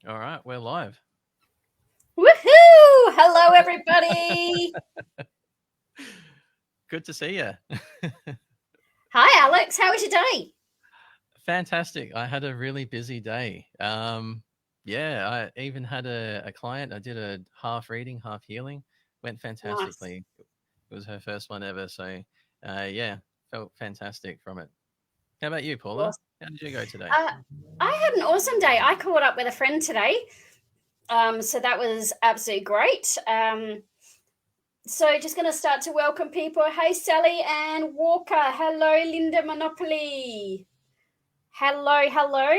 All right, we're live. Woohoo! Hello, everybody. Good to see you. Hi, Alex. How was your day? Fantastic. I had a really busy day. Yeah, I even had a client. I did a half reading, half healing. Went Nice. fantastically. It was her first one ever. So, yeah, felt fantastic from it. How about you, Paula? Awesome. How did you go today? Uh, I had an awesome day. I caught up with a friend today, so that was absolutely great. So just going to start to welcome people. Hey, Sally and Walker. Hello, Linda Monopoly. Hello, hello.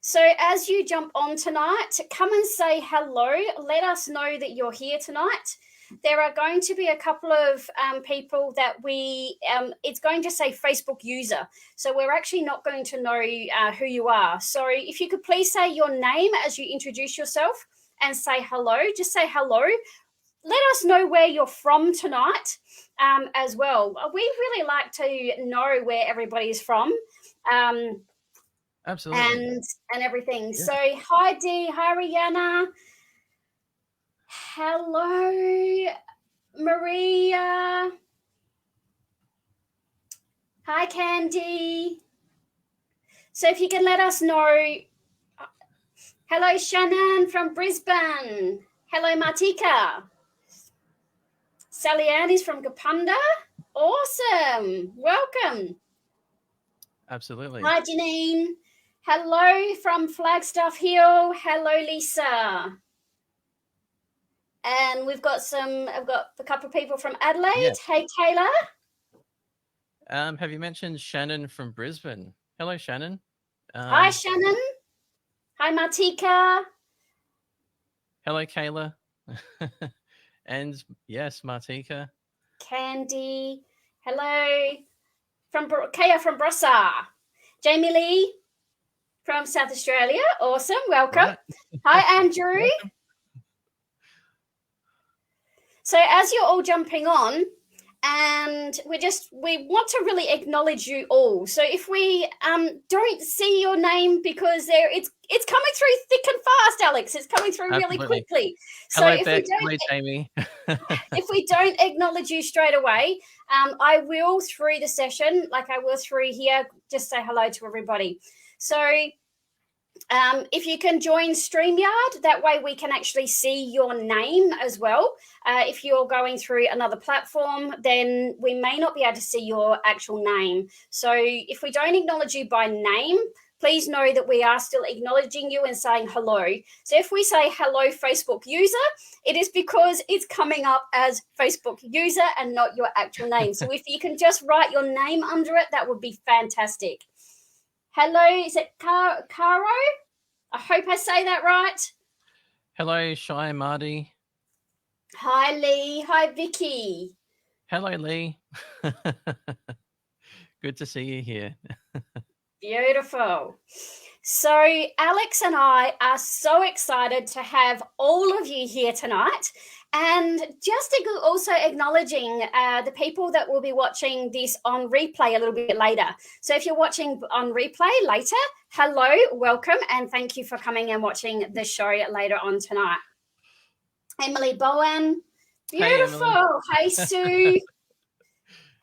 So as you jump on tonight, come and say hello. Let us know that you're here tonight. There are going to be a couple of people that it's going to say Facebook user. So we're actually not going to know who you are. So if you could please say your name as you introduce yourself and say hello, just say hello. Let us know where you're from tonight as well. We really like to know where everybody's from. Um, Absolutely. and everything. Yeah. So hi Dee, hi Rihanna, hello Maria, hi Candy. So if you can let us know, hello Shannon from Brisbane, hello Martika, Sally Ann is from Kapunda. Awesome, welcome. Absolutely. Hi Janine, hello from Flagstaff Hill, hello Lisa. And I've got a couple of people from Adelaide. Yes. Hey, Taylor. Have you mentioned Shannon from Brisbane? Hello, Shannon. Hi, Um, Shannon. Hi, Martika. Hello, Kayla. And yes, Martika. Candy. Hello. Kaya from Brossa. Jamie Lee from South Australia. Awesome. Welcome. Right. Hi, Andrew. Welcome. So as you're all jumping on, and we want to really acknowledge you all. So if we don't see your name because it's coming through thick and fast, Alex. It's coming through really Absolutely. quickly. So Hello, Beck. Hello, Jamie. if we don't acknowledge you straight away, I will through the session, like I will through here, just say hello to everybody. So if you can join StreamYard, that way we can actually see your name as well. If you're going through another platform, then we may not be able to see your actual name. So if we don't acknowledge you by name, please know that we are still acknowledging you and saying hello. So if we say hello, Facebook user, it is because it's coming up as Facebook user and not your actual name. So if you can just write your name under it, that would be fantastic. Hello, is it Caro? I hope I say that right. Hello, Shy Marty. Hi, Lee. Hi, Vicky. Hello, Lee. Good to see you here. Beautiful. So, Alex and I are so excited to have all of you here tonight. And just also acknowledging the people that will be watching this on replay a little bit later. So, if you're watching on replay later, hello, welcome, and thank you for coming and watching the show later on tonight. Emily Bowen, Hey, Emily. beautiful. Hey, Sue.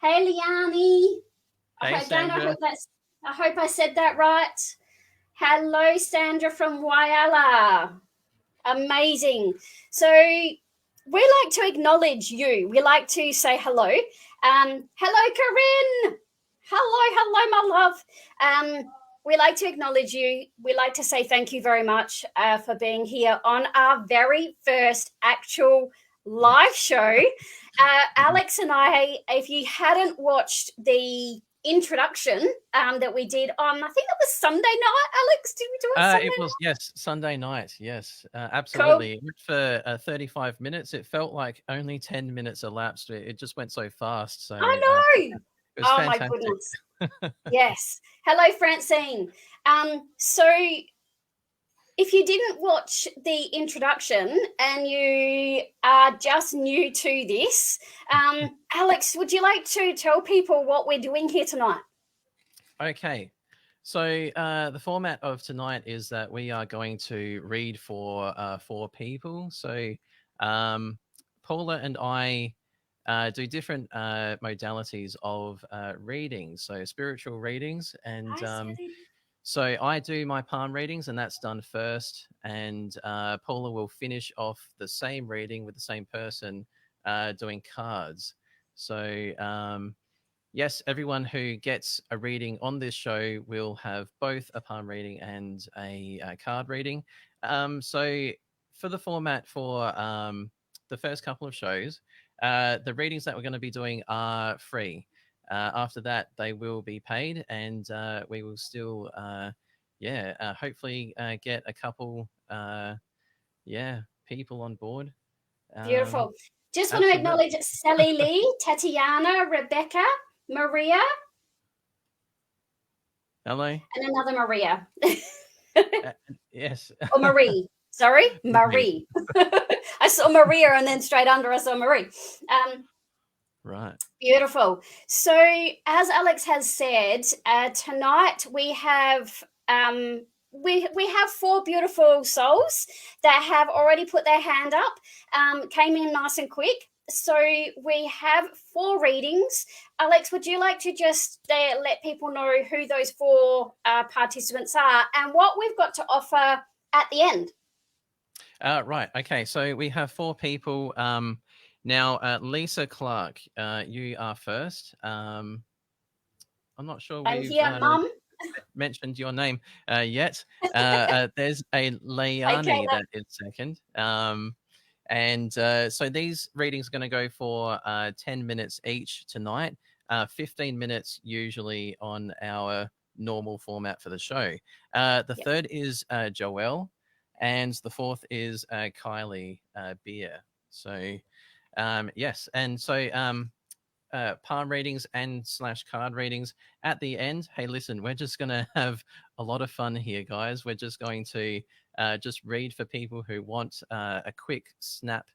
Hey, Liani. Hey, Again, Sandra. I hope I said that right. Hello, Sandra from Whyalla. Amazing. So we like to acknowledge you. We like to say hello. Hello, Corinne. Hello, my love. We like to acknowledge you. We like to say thank you very much for being here on our very first actual live show. Alex and I, if you hadn't watched the introduction that we did on, I think it was Sunday night, Alex, did we do it Sunday It was, night? yes, Sunday night. Yes, Cool. absolutely. It went for 35 minutes. It felt like only 10 minutes elapsed. It just went so fast. So I know. it was Oh my fantastic. goodness. Yes. Hello, Francine. So if you didn't watch the introduction and you are just new to this, Alex, would you like to tell people what we're doing here tonight? Okay. So the format of tonight is that we are going to read for 4 people. So um, Paula and I do different modalities of readings, so spiritual readings, and Hi, Sally. so I do my palm readings, and that's done first, and Paula will finish off the same reading with the same person doing cards. So yes, everyone who gets a reading on this show will have both a palm reading and a card reading. So, for the format for the first couple of shows, the readings that we're going to be doing are free. After that, they will be paid, and we will still, hopefully get a couple, people on board. Um, Beautiful. Just want to Absolutely. acknowledge Sally Lee, Tatiana, Rebecca, Maria, Hello. and another Maria. Yes. Or Marie. Sorry, Marie. Marie. I saw Maria, and then straight under I saw Marie. Right. Beautiful. So, as Alex has said, tonight we have we have 4 beautiful souls that have already put their hand up, came in nice and quick. So we have 4 readings. Alex, would you like to just let people know who those 4 participants are and what we've got to offer at the end? Right. Okay. So we have 4 people. Now, Lisa Clark, you are first. I'm not sure I'm we've here, Mum. mentioned your name yet. There's a Hey, Leani Kayla. that is second. And so these readings are going to go for 10 minutes each tonight, 15 minutes usually on our normal format for the show. The Yep. third is Joelle, and the fourth is Kylie Beer. So, yes. And so, palm readings and slash card readings at the end. Hey, listen, we're just going to have a lot of fun here, guys. We're just going to just read for people who want a quick snap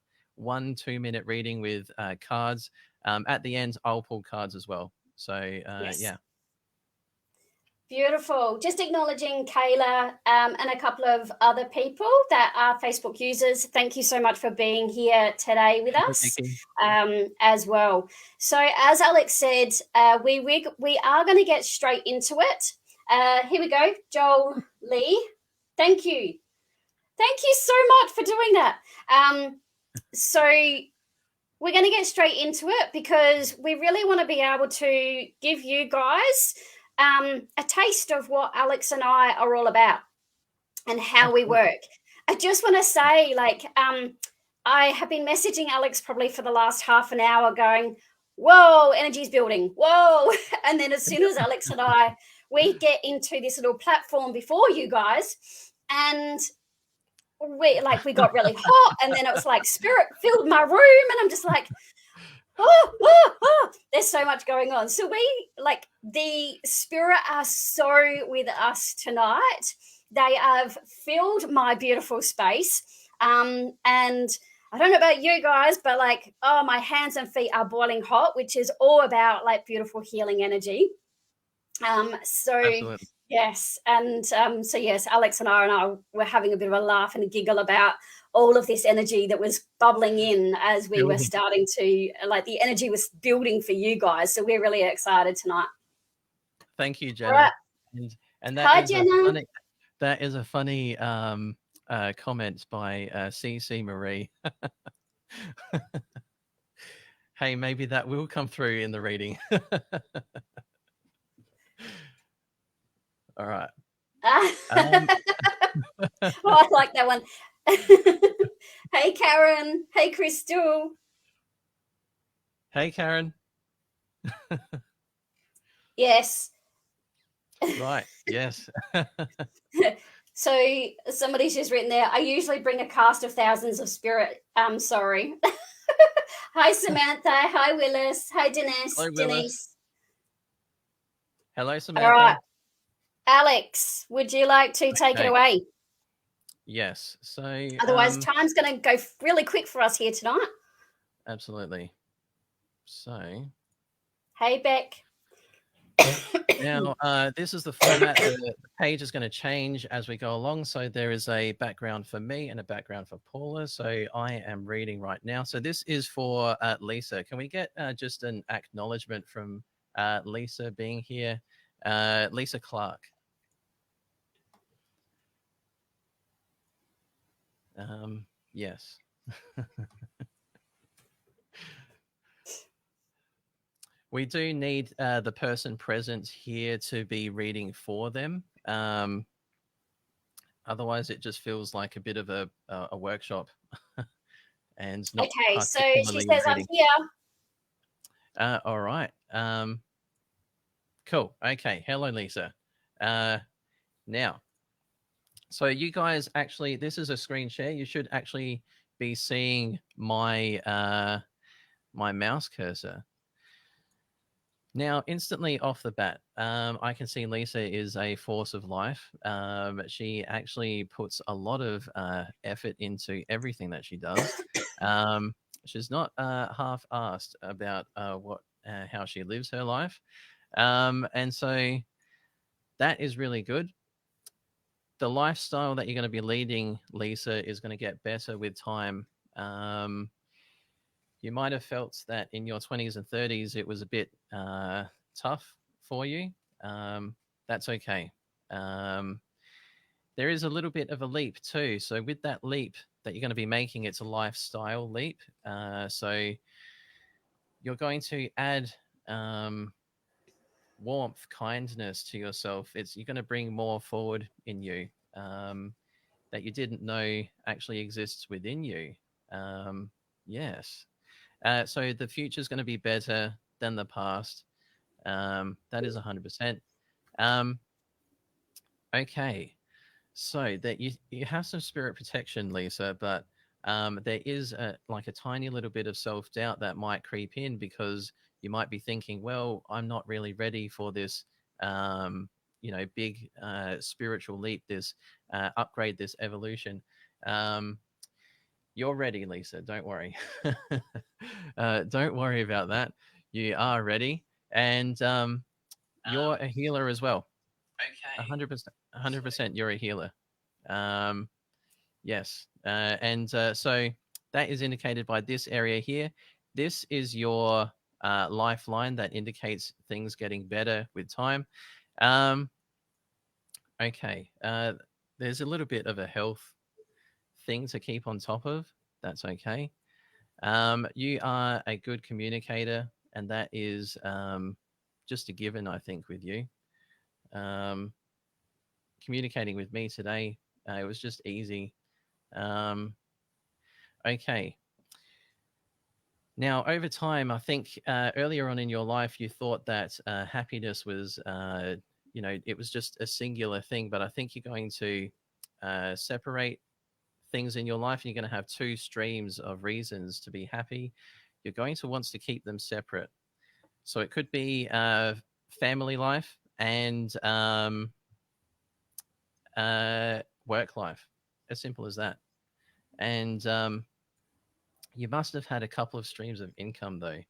1-2 minute reading with cards. At the end, I'll pull cards as well. So Yes. yeah. Beautiful. Just acknowledging Kayla and a couple of other people that are Facebook users. Thank you so much for being here today with us as well. So, as Alex said, we are going to get straight into it. Here we go. Joel Lee, thank you. Thank you so much for doing that. So, we're going to get straight into it because we really want to be able to give you guys a taste of what Alex and I are all about and how we work. I just want to say, I have been messaging Alex probably for the last half an hour going, whoa, energy's building, whoa. And then as soon as Alex and we get into this little platform before you guys, and we got really hot, and then it was like spirit filled my room, and I'm just like, there's so much going on. So the spirit are so with us tonight. They have filled my beautiful space. And I don't know about you guys, but my hands and feet are boiling hot, which is all about beautiful healing energy. Absolutely. Yes. And so yes, Alex and I were having a bit of a laugh and a giggle about all of this energy that was bubbling in as we were starting to the energy was building for you guys. So we're really excited tonight. Thank you, Jenna. Right. And Hi, Jenna. that is a funny comment by CC Marie. Hey, maybe that will come through in the reading. All right. I like that one. Hey, Karen. Hey, Crystal. Hey, Karen. Yes. Right. Yes. So somebody's just written there, I usually bring a cast of thousands of spirit. I'm sorry. Hi, Samantha. Hi, Willis. Hi, Denise. Hello, Denise. Hello, Samantha. All right. Alex, would you like to take it away? Yes. So otherwise, time's going to go really quick for us here tonight. Absolutely. So. Hey, Beck. Now, this is the format. The page is going to change as we go along. So there is a background for me and a background for Paula. So I am reading right now. So this is for Lisa. Can we get just an acknowledgement from Lisa being here? Lisa Clark. Yes. We do need the person present here to be reading for them. Otherwise, it just feels like a bit of a workshop and not Okay, so she particularly says, I'm reading. here. All right. Cool. Okay. Hello, Lisa. Now, so you guys actually, this is a screen share. You should actually be seeing my mouse cursor. Now, instantly off the bat, I can see Lisa is a force of life. She actually puts a lot of effort into everything that she does. She's not half-assed about how she lives her life, and so that is really good. The lifestyle that you're going to be leading, Lisa, is going to get better with time. Um, you might have felt that in your 20s and 30s it was a bit tough for you. That's okay. Um, there is a little bit of a leap too. So, with that leap that you're going to be making, it's a lifestyle leap. So, you're going to add um, warmth, kindness to yourself. You're going to bring more forward in you that you didn't know actually exists within you. Yes. So the future is going to be better than the past. That is 100%. Um, okay. So that you have some spirit protection, Lisa, but there is like a tiny little bit of self doubt that might creep in because you might be thinking, well, I'm not really ready for this, big spiritual leap, this upgrade, this evolution. Um, you're ready, Lisa. Don't worry. Don't worry about that. You are ready, and you're a healer as well. Okay. 100%. 100%. You're a healer. Um, yes, and so that is indicated by this area here. This is your lifeline that indicates things getting better with time. Um, okay, there's a little bit of a health thing to keep on top of. That's okay. You are a good communicator, and that is just a given, I think, with you. Um, Communicating with me today, it was just easy. Um, okay. Now, over time, I think earlier on in your life, you thought that happiness was, it was just a singular thing. But I think you're going to separate things in your life, and you're going to have two streams of reasons to be happy. You're going to want to keep them separate. So it could be family life and work life, as simple as that. And you must have had a couple of streams of income though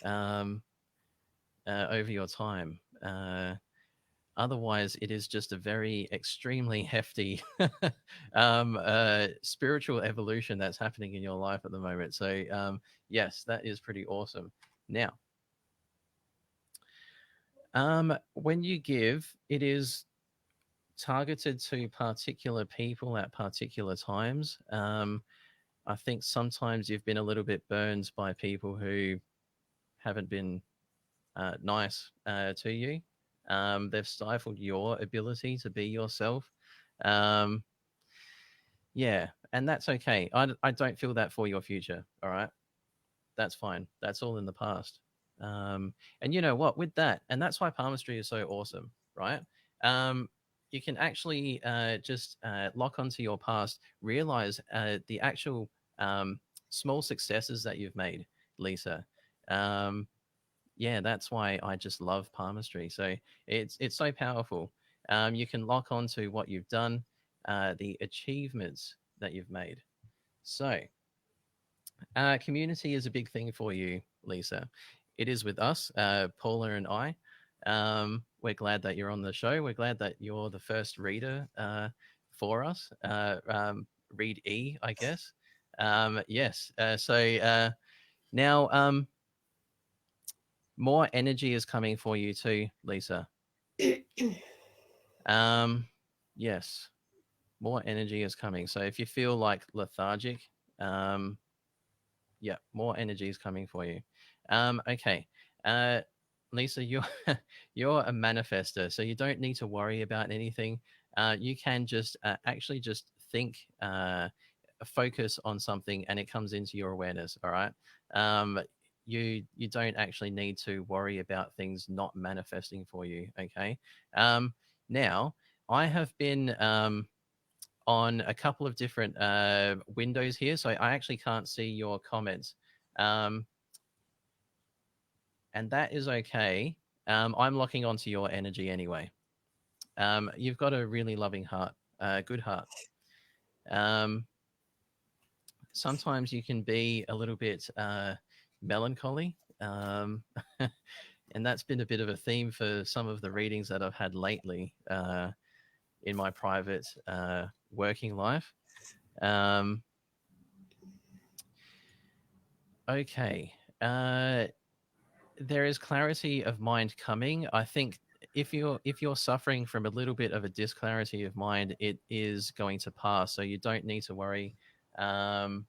um, over your time. Otherwise, it is just a very extremely hefty spiritual evolution that's happening in your life at the moment. So, yes, that is pretty awesome. Now, when you give, it is targeted to particular people at particular times. I think sometimes you've been a little bit burned by people who haven't been nice to you. They've stifled your ability to be yourself. Um, yeah, and that's okay. I don't feel that for your future. All right. That's fine. That's all in the past. And you know what? With that, and that's why palmistry is so awesome, right? Um, you can actually just lock onto your past, realize the actual small successes that you've made, Lisa. Um, yeah, that's why I just love palmistry. So it's so powerful. You can lock onto what you've done, the achievements that you've made. So community is a big thing for you, Lisa. It is with us, Paula and I. We're glad that you're on the show. We're glad that you're the first reader for us. Read E, I guess. Yes. Now, more energy is coming for you too, Lisa. Yes, more energy is coming. So if you feel like lethargic, um, yeah, more energy is coming for you. Okay. Uh, Lisa, you're you're a manifester, so you don't need to worry about anything. You can just actually just think, focus on something, and it comes into your awareness. All right. You don't actually need to worry about things not manifesting for you. Okay. Now I have been on a couple of different windows here, so I actually can't see your comments. Um, and that is okay. I'm locking onto your energy anyway. You've got a really loving heart, good heart. Um, Sometimes you can be a little bit melancholy. And that's been a bit of a theme for some of the readings that I've had lately in my private working life. Um, okay. There is clarity of mind coming. I think if you're suffering from a little bit of a disclarity of mind, it is going to pass. So you don't need to worry. Um,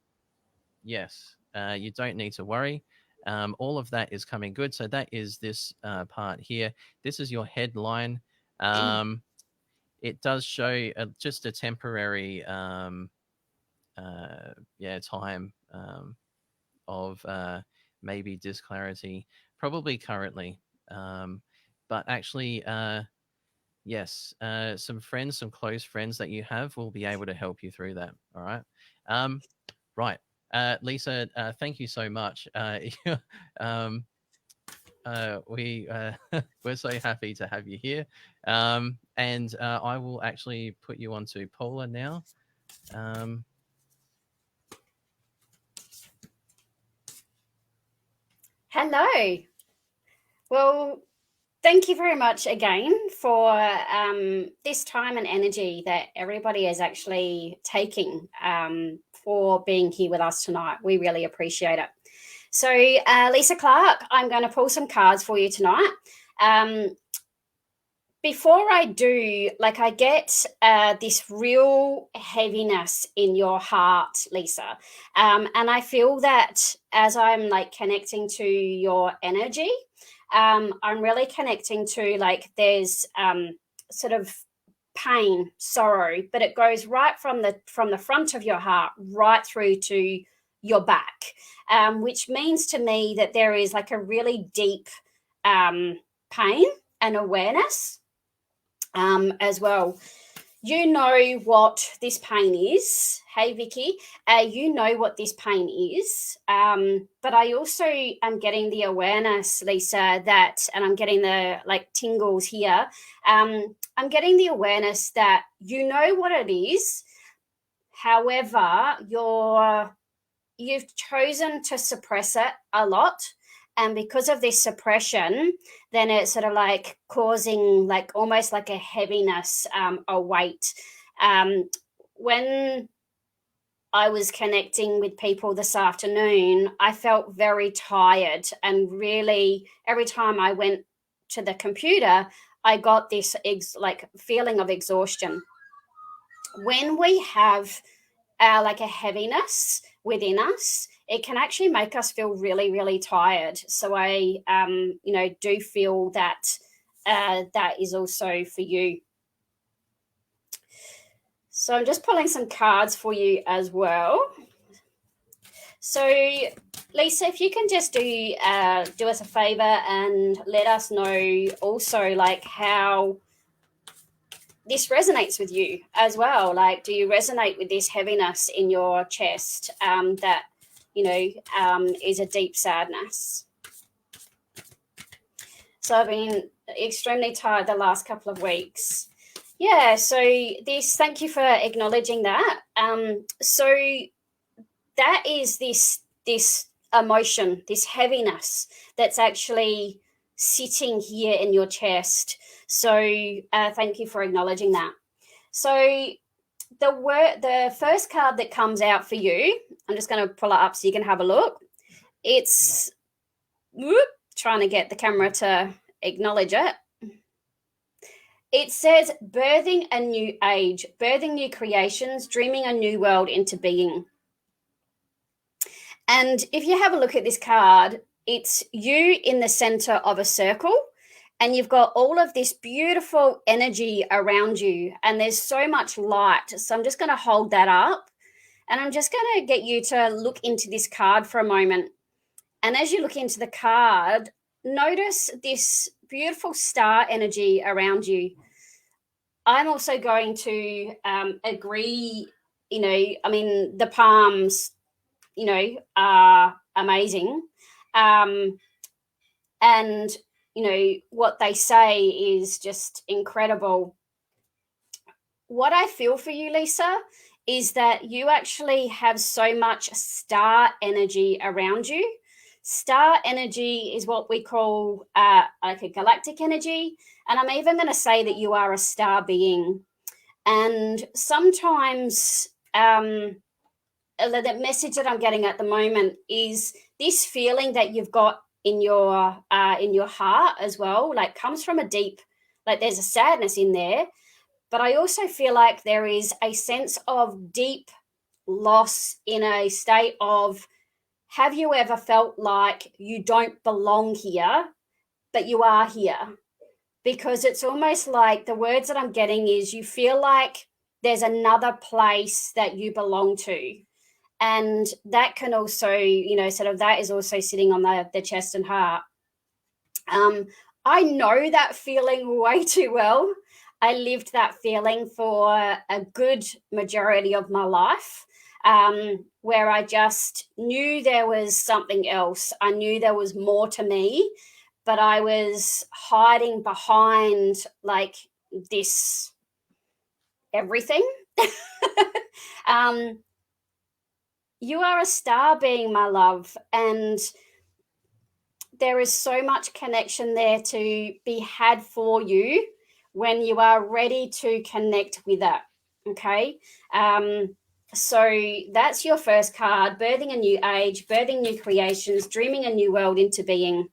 yes, you don't need to worry. All of that is coming good. So that is this part here. This is your headline. It does show just a temporary, time of maybe disclarity, probably currently. Um, but actually, yes, some friends, some close friends that you have will be able to help you through that. All right. Right. Lisa, thank you so much. Um, we're so happy to have you here. And I will actually put you onto Paula now. Um, Hello. Well, thank you very much again for this time and energy that everybody is actually taking for being here with us tonight. We really appreciate it. So, Lisa Clark, I'm going to pull some cards for you tonight. Before I do, I get this real heaviness in your heart, Lisa. And I feel that as I'm connecting to your energy, I'm really connecting to there's sort of pain, sorrow, but it goes right from the front of your heart right through to your back, which means to me that there is a really deep pain and awareness as well. You know what this pain is. Hey, Vicky, you know what this pain is. But I also am getting the awareness, Lisa, that, and I'm getting the tingles here. I'm getting the awareness that you know what it is. However, you've chosen to suppress it a lot. And because of this suppression, then it's sort of causing almost a heaviness, a weight. When I was connecting with people this afternoon, I felt very tired, and really every time I went to the computer, I got this feeling of exhaustion. When we have a heaviness within us, it can actually make us feel really, really tired. So I, do feel that that is also for you. So I'm just pulling some cards for you as well. So Lisa, if you can just do us a favor and let us know also how this resonates with you as well. Do you resonate with this heaviness in your chest that is a deep sadness? So I've been extremely tired the last couple of weeks. Yeah, so thank you for acknowledging that. So that is this emotion, this heaviness that's actually sitting here in your chest. So thank you for acknowledging that. So the first card that comes out for you, I'm just going to pull it up so you can have a look. It's trying to get the camera to acknowledge it. It says birthing a new age, birthing new creations, dreaming a new world into being. And if you have a look at this card, it's you in the center of a circle, and you've got all of this beautiful energy around you, and there's so much light. So I'm just going to hold that up, and I'm just going to get you to look into this card for a moment. And as you look into the card, notice this beautiful star energy around you. I'm also going to agree, the palms, are amazing. And, what they say is just incredible. What I feel for you, Lisa, is that you actually have so much star energy around you. Star energy is what we call like a galactic energy. And I'm even going to say that you are a star being. And sometimes the message that I'm getting at the moment is this feeling that you've got in your heart as well, like comes from a deep, like there's a sadness in there. But I also feel like there is a sense of deep loss in a state of, have you ever felt like you don't belong here, but you are here? Because it's almost like the words that I'm getting is you feel like there's another place that you belong to. And that can also, sort of that is also sitting on the chest and heart. I know that feeling way too well. I lived that feeling for a good majority of my life, where I just knew there was something else. I knew there was more to me, but I was hiding behind like this everything. You are a star being, my love, and there is so much connection there to be had for you when you are ready to connect with it. Okay. So that's your first card, birthing a new age, birthing new creations, dreaming a new world into being.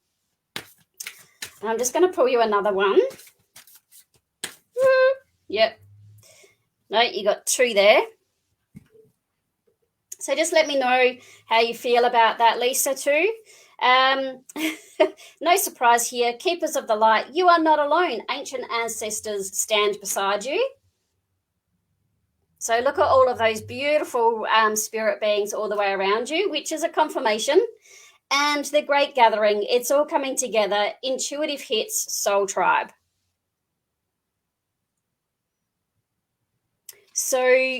And I'm just going to pull you another one. Yep. No, you got two there. So just let me know how you feel about that, Lisa, too. No surprise here. Keepers of the light, you are not alone. Ancient ancestors stand beside you. So look at all of those beautiful spirit beings all the way around you, which is a confirmation. And the great gathering, it's all coming together. Intuitive hits, soul tribe. So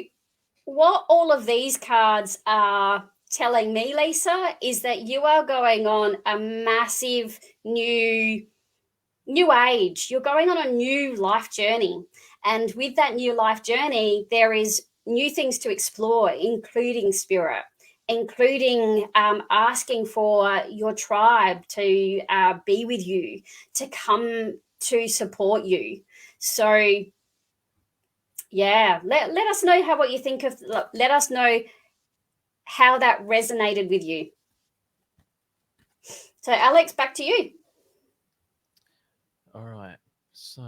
what all of these cards are telling me, Lisa, is that you are going on a massive new age. You're going on a new life journey. And with that new life journey, there is new things to explore, including spirit, including asking for your tribe to be with you, to come to support you. So yeah, let us know what you think of, let us know how that resonated with you. So Alex, back to you. All right. So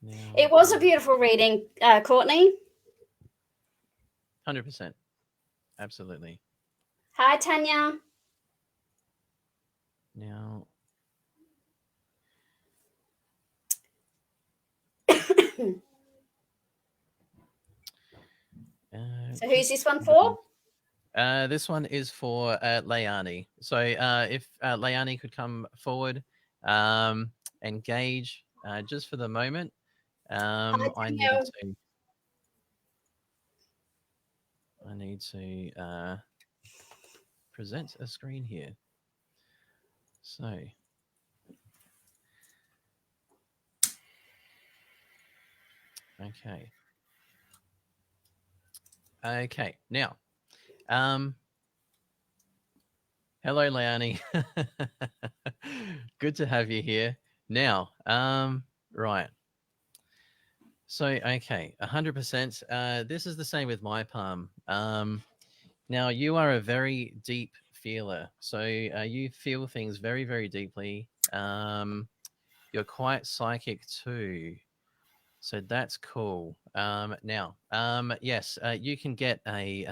now it was a beautiful reading, Courtney. 100%. Absolutely. Hi, Tanya. Now so who's this one for? This one is for Leani. So if Leani could come forward, engage just for the moment. I need to present a screen here. So okay. Now, Hello, Leonie. Good to have you here. Now, right. So, okay, 100%. This is the same with my palm. Now, you are a very deep feeler. So, you feel things very, very deeply. You're quite psychic too. So that's cool. Now, yes, you can get a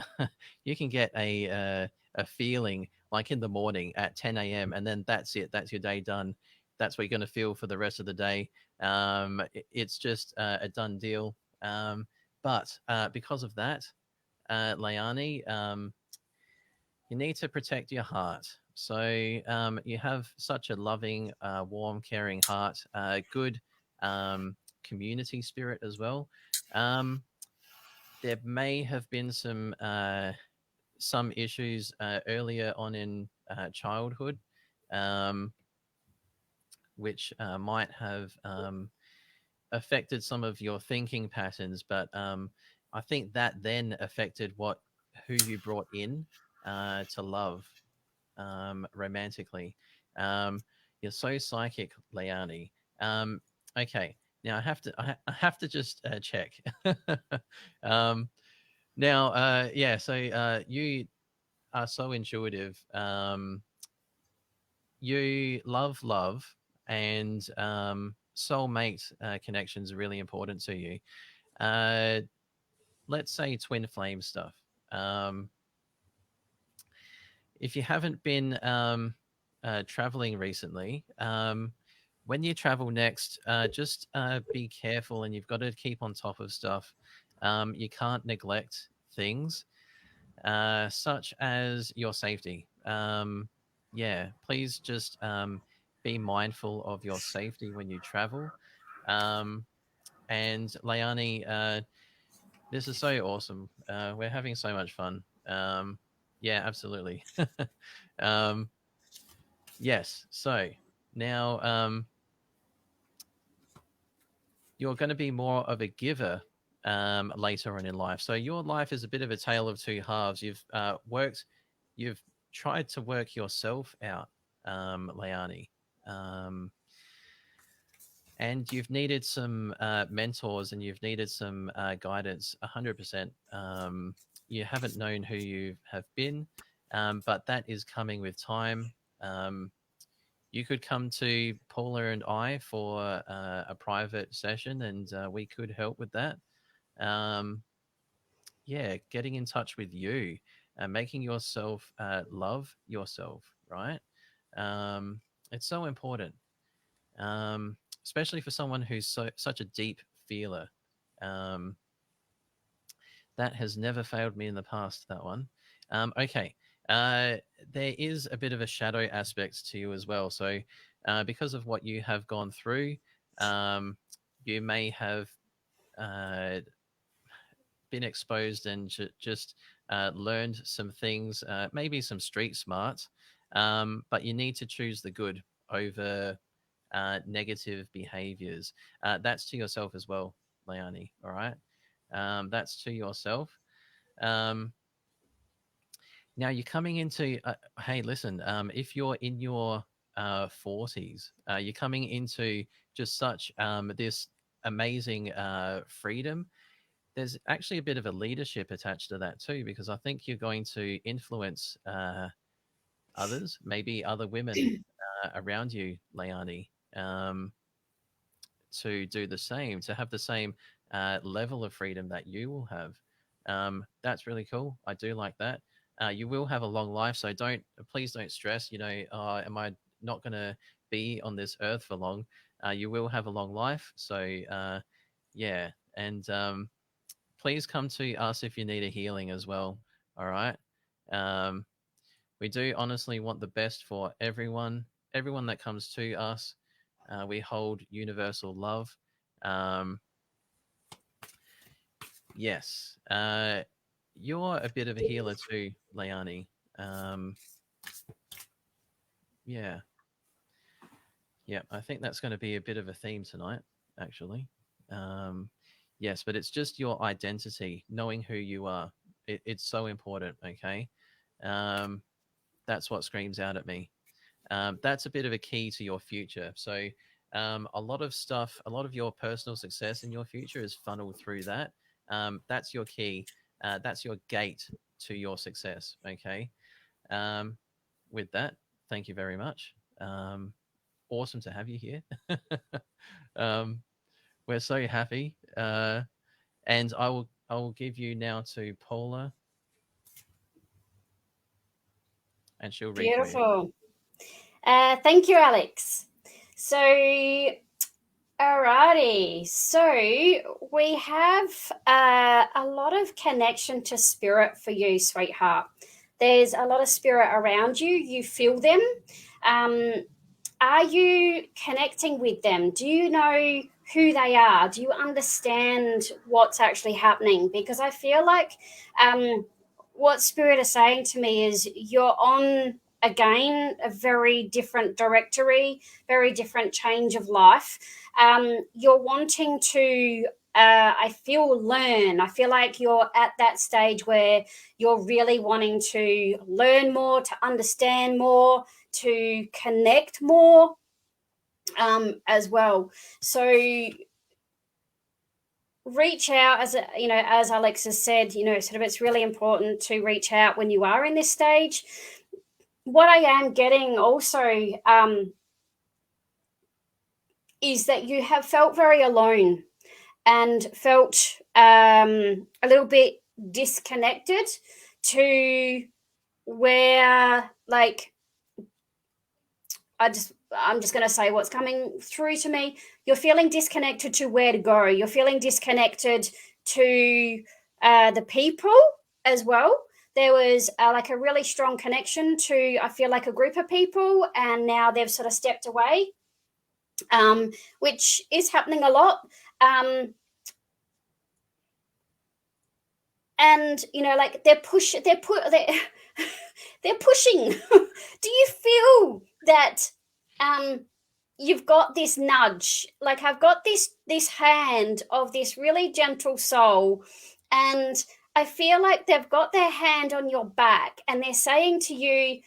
you can get a feeling like in the morning at 10 a.m. and then that's it. That's your day done. That's what you're going to feel for the rest of the day. It's just a done deal. But because of that, Leani, you need to protect your heart. So you have such a loving, warm, caring heart, good community spirit as well. Um, there may have been some issues earlier on in childhood, um, which might have affected some of your thinking patterns. But I think that then affected who you brought in to love romantically. Um, you're so psychic, Leani. Okay, now I have to just check. um, now, yeah, so you are so intuitive. You love, and soulmate connections are really important to you. Uh, let's say twin flame stuff. Um, if you haven't been traveling recently, when you travel next, just be careful and you've got to keep on top of stuff. You can't neglect things such as your safety. Yeah, please just be mindful of your safety when you travel. Um, and Leani, this is so awesome. We're having so much fun. Yeah, absolutely. um, yes. So now you're going to be more of a giver later on in life. So your life is a bit of a tale of two halves. You've tried to work yourself out, Leani. Um, and you've needed some mentors and you've needed some guidance 100%. You haven't known who you have been, but that is coming with time. um, you could come to Paula and I for a private session and we could help with that. um, yeah, getting in touch with you and making yourself love yourself, right? um, it's so important, especially for someone who's such a deep feeler. Um, that has never failed me in the past. That one. Okay. Uh, there is a bit of a shadow aspect to you as well. So, because of what you have gone through, um, you may have uh, been exposed and just learned some things, maybe some street smarts, but you need to choose the good over negative behaviors. That's to yourself as well, Leonie. All right. That's to yourself. Um, now you're coming into, hey, listen, if you're in your 40s, you're coming into just such this amazing freedom. There's actually a bit of a leadership attached to that too, because I think you're going to influence others, maybe other women around you, Leonie. To do the same, to have the same level of freedom that you will have. That's really cool. I do like that. You will have a long life, so please don't stress. Am I not going to be on this earth for long? You will have a long life, so yeah. And please come to us if you need a healing as well. All right. Um, we do honestly want the best for everyone that comes to us. We hold universal love. Um, yes. You're a bit of a healer too, Leani. Um, yeah. Yeah. I think that's going to be a bit of a theme tonight, actually. Um, yes, but it's just your identity, knowing who you are. It's so important, okay? Um, That's what screams out at me. That's a bit of a key to your future. So a lot of stuff, a lot of your personal success in your future is funneled through that. That's your key. That's your gate to your success. Okay. Um, with that, thank you very much. Awesome to have you here. um, we're so happy. And I will give you now to Paula, and she'll read for you. Beautiful. Thank you, Alex. So, alrighty. So, we have a lot of connection to spirit for you, sweetheart. There's a lot of spirit around you. You feel them. Um, are you connecting with them? Do you know who they are? Do you understand what's actually happening? Because I feel like what spirit is saying to me is you're on, again, a very different directory, very different change of life. You're wanting to I feel learn. I feel like you're at that stage where you're really wanting to learn more, to understand more, to connect more as well. So reach out, as as Alex has said, sort of it's really important to reach out when you are in this stage. What I am getting also is that you have felt very alone and felt a little bit disconnected to where, like, I'm just going to say what's coming through to me. You're feeling disconnected to where to go. You're feeling disconnected to the people as well. There was like a really strong connection to, I feel like, a group of people, and now they've sort of stepped away, which is happening a lot. And like they're pushing. Do you feel that you've got this nudge? Like, I've got this hand of this really gentle soul, and I feel like they've got their hand on your back, and they're saying to you,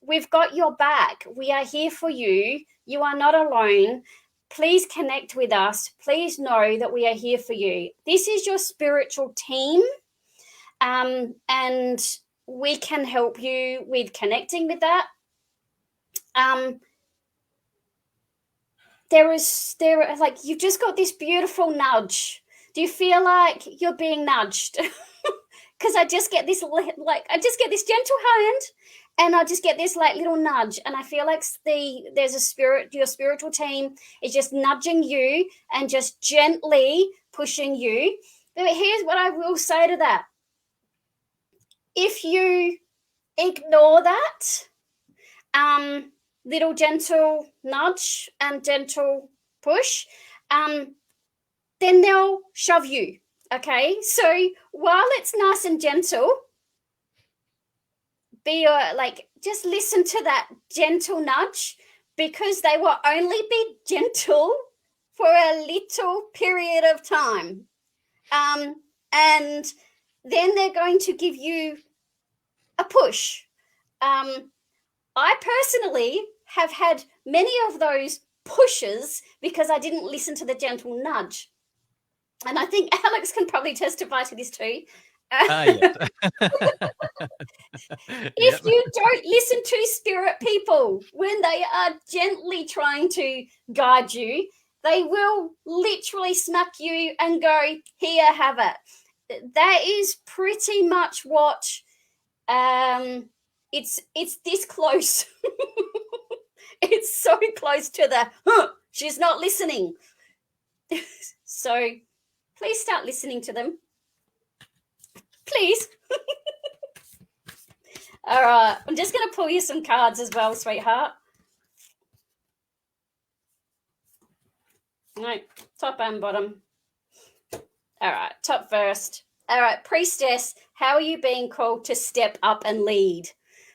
we've got your back. We are here for you. You are not alone. Please connect with us. Please know that we are here for you. This is your spiritual team. And we can help you with connecting with that. Like, you've just got this beautiful nudge. Do you feel like you're being nudged? Because I just get this gentle hand, and I just get this like little nudge, and I feel like there's a spirit. Your spiritual team is just nudging you and just gently pushing you. But here's what I will say to that. If you ignore that little gentle nudge and gentle push, then they'll shove you. Okay, so while it's nice and gentle, just listen to that gentle nudge, because they will only be gentle for a little period of time, and then they're going to give you a push. I personally have had many of those pushes because I didn't listen to the gentle nudge. And I think Alex can probably testify to this too. Yes. If you don't listen to spirit people when they are gently trying to guide you, they will literally smack you and go, here, have it. That is pretty much what it's this close. It's so close to the she's not listening. So please start listening to them, please. All right, I'm just going to pull you some cards as well, sweetheart. No, top and bottom. All right, top first. All right, priestess, how are you being called to step up and lead?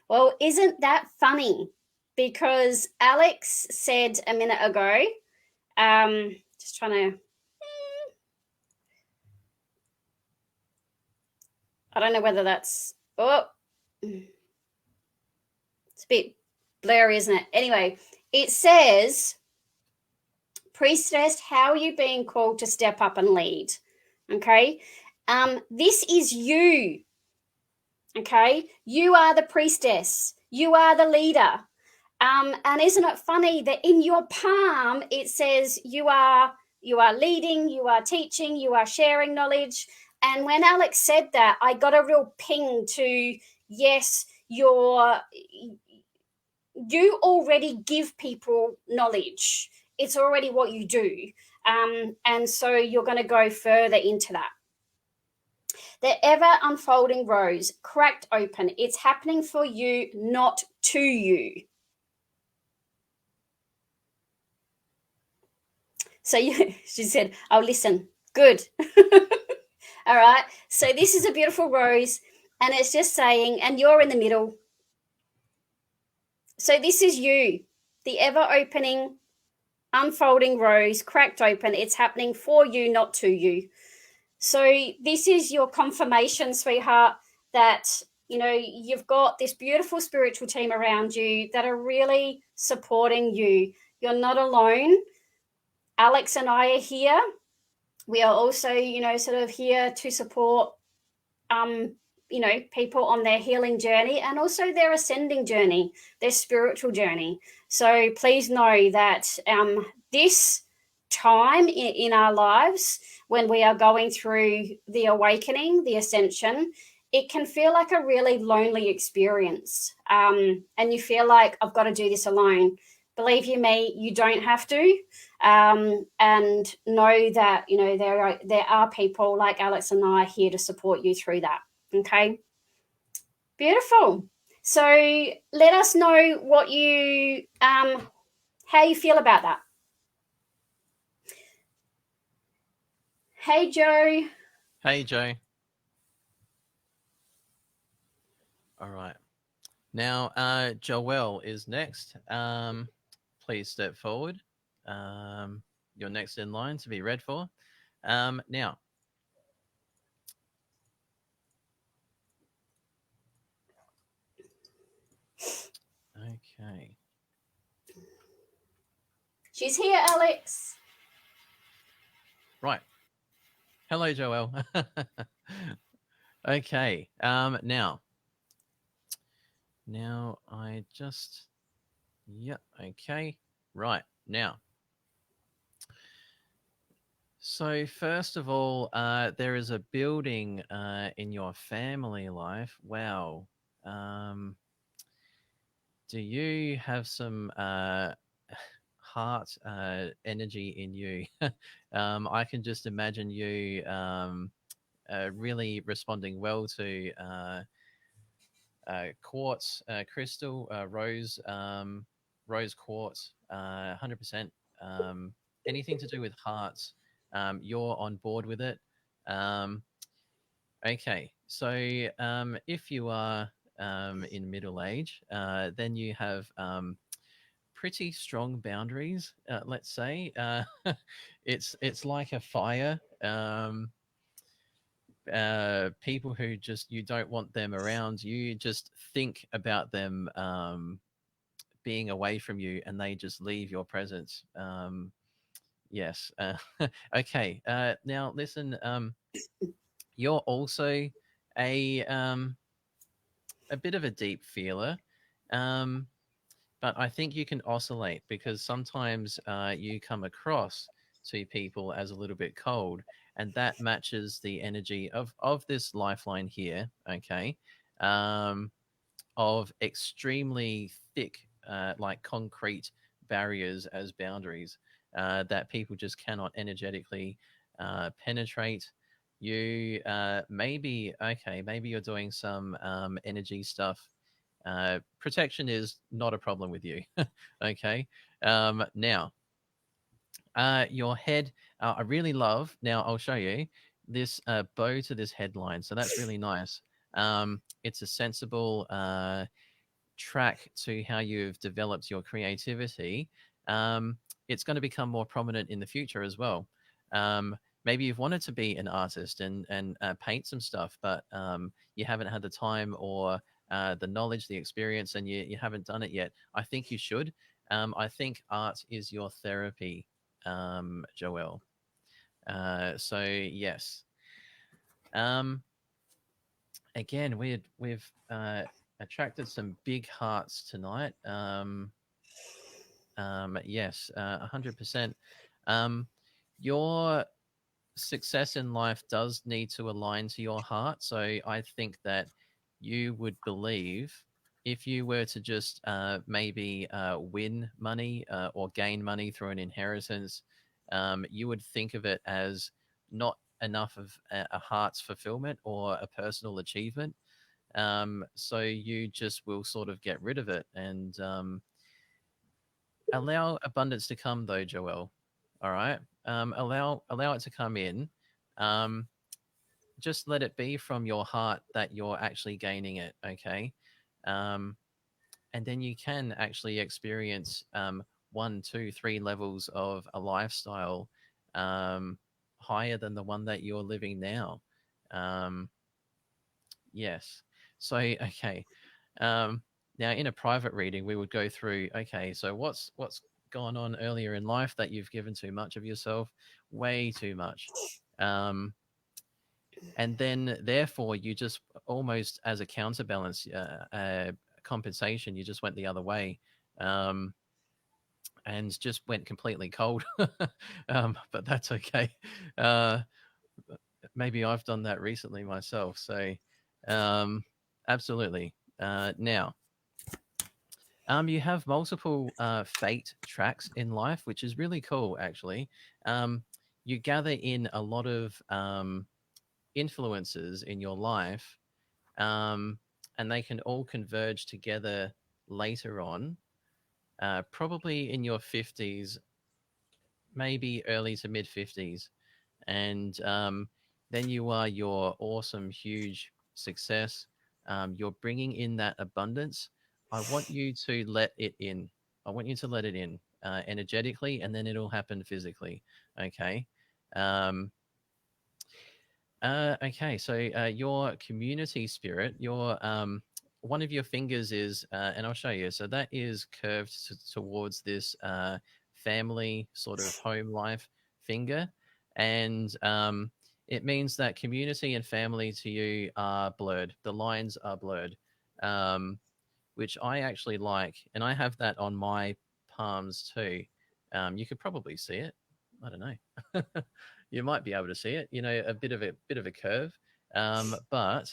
Well, isn't that funny? Because Alex said a minute ago, just trying to, I don't know whether that's, bit blurry, isn't it? Anyway, it says, priestess, how are you being called to step up and lead? Okay. This is you. Okay. You are the priestess. You are the leader. And isn't it funny that in your palm it says you are leading, you are teaching, you are sharing knowledge. And when Alex said that, I got a real ping to, yes, you already give people knowledge. It's already what you do. And so you're going to go further into that. The ever unfolding rose, cracked open. It's happening for you, not to you. So she said, "Oh, listen, good." All right. So this is a beautiful rose, and it's just saying, and you're in the middle. So this is you, the ever opening, unfolding rose, cracked open. It's happening for you, not to you. So this is your confirmation, sweetheart, that you've got this beautiful spiritual team around you that are really supporting you. You're not alone. Alex and I are here. We are also, sort of here to support, people on their healing journey and also their ascending journey, their spiritual journey. So please know that this time in our lives, when we are going through the awakening, the ascension, it can feel like a really lonely experience. And you feel like, I've got to do this alone. Believe you me, you don't have to. And know that, there are people like Alex and I here to support you through that. Okay. Beautiful. So let us know what you, how you feel about that. Hey, Joe. Hey, Joe. All right. Now, Joelle is next. Please step forward. You're next in line to be read for. Now, okay. She's here, Alex. Right. Hello, Joelle. Okay. Now I just, yep. Okay. Right. Now, so first of all, there is a building in your family life. Wow. Do you have some heart energy in you? I can just imagine you really responding well to quartz crystal, rose quartz, 100%. Anything to do with hearts, you're on board with it. Um, okay, so if you are in middle age, then you have pretty strong boundaries. Let's say it's like a fire. People who just, you don't want them around. You just think about them being away from you, and they just leave your presence. Yes. Okay. Now listen. You're also a a bit of a deep feeler. Um, but I think you can oscillate, because sometimes you come across to people as a little bit cold, and that matches the energy of this lifeline here. Okay, um, of extremely thick, like concrete barriers as boundaries that people just cannot energetically penetrate. You maybe, okay, maybe you're doing some energy stuff. Protection is not a problem with you. Okay. Now, your head, I really love. Now, I'll show you this bow to this headline. So that's really nice. It's a sensible track to how you've developed your creativity. It's going to become more prominent in the future as well. Maybe you've wanted to be an artist and paint some stuff, but you haven't had the time or the knowledge, the experience, and you haven't done it yet, I think you should. I think art is your therapy, Joelle. So yes. Um, Again, we've attracted some big hearts tonight. Yes, 100%. Um, your success in life does need to align to your heart. So I think that you would believe if you were to just maybe win money or gain money through an inheritance, you would think of it as not enough of a heart's fulfillment or a personal achievement. So you just will sort of get rid of it and allow abundance to come, though, Joel. All right, allow it to come in. Um, just let it be from your heart that you're actually gaining it. Okay, um, and then you can actually experience one, two, three levels of a lifestyle um, higher than the one that you're living now. Um, yes. So okay. Um, Now, in a private reading, we would go through. Okay, so what's gone on earlier in life that you've given too much of yourself, way too much, and then therefore you just almost as a counterbalance, compensation, you just went the other way, um, and just went completely cold. But that's okay. Uh, Maybe I've done that recently myself. So, um, absolutely. Now, you have multiple fate tracks in life, which is really cool, actually. You gather in a lot of influences in your life, um, and they can all converge together later on, probably in your 50s, maybe early to mid 50s. And then you are your awesome, huge success. You're bringing in that abundance. I want you to let it in. I want you to let it in energetically, and then it'll happen physically. Okay. Um, okay. So your community spirit, your one of your fingers is, and I'll show you. So that is curved towards this family sort of home life finger, and it means that community and family to you are blurred. The lines are blurred, um, which I actually like, and I have that on my palms too. You could probably see it. I don't know. You might be able to see it. You know, a bit of a curve, but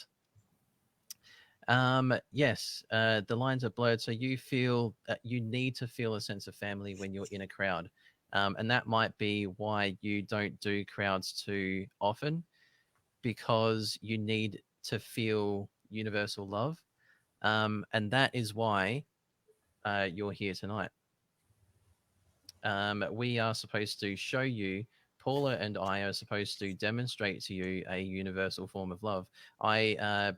yes, the lines are blurred, so you feel that you need to feel a sense of family when you're in a crowd. And that might be why you don't do crowds too often, because you need to feel universal love. And that is why you're here tonight. We are supposed to show you, Paula and I are supposed to demonstrate to you a universal form of love. I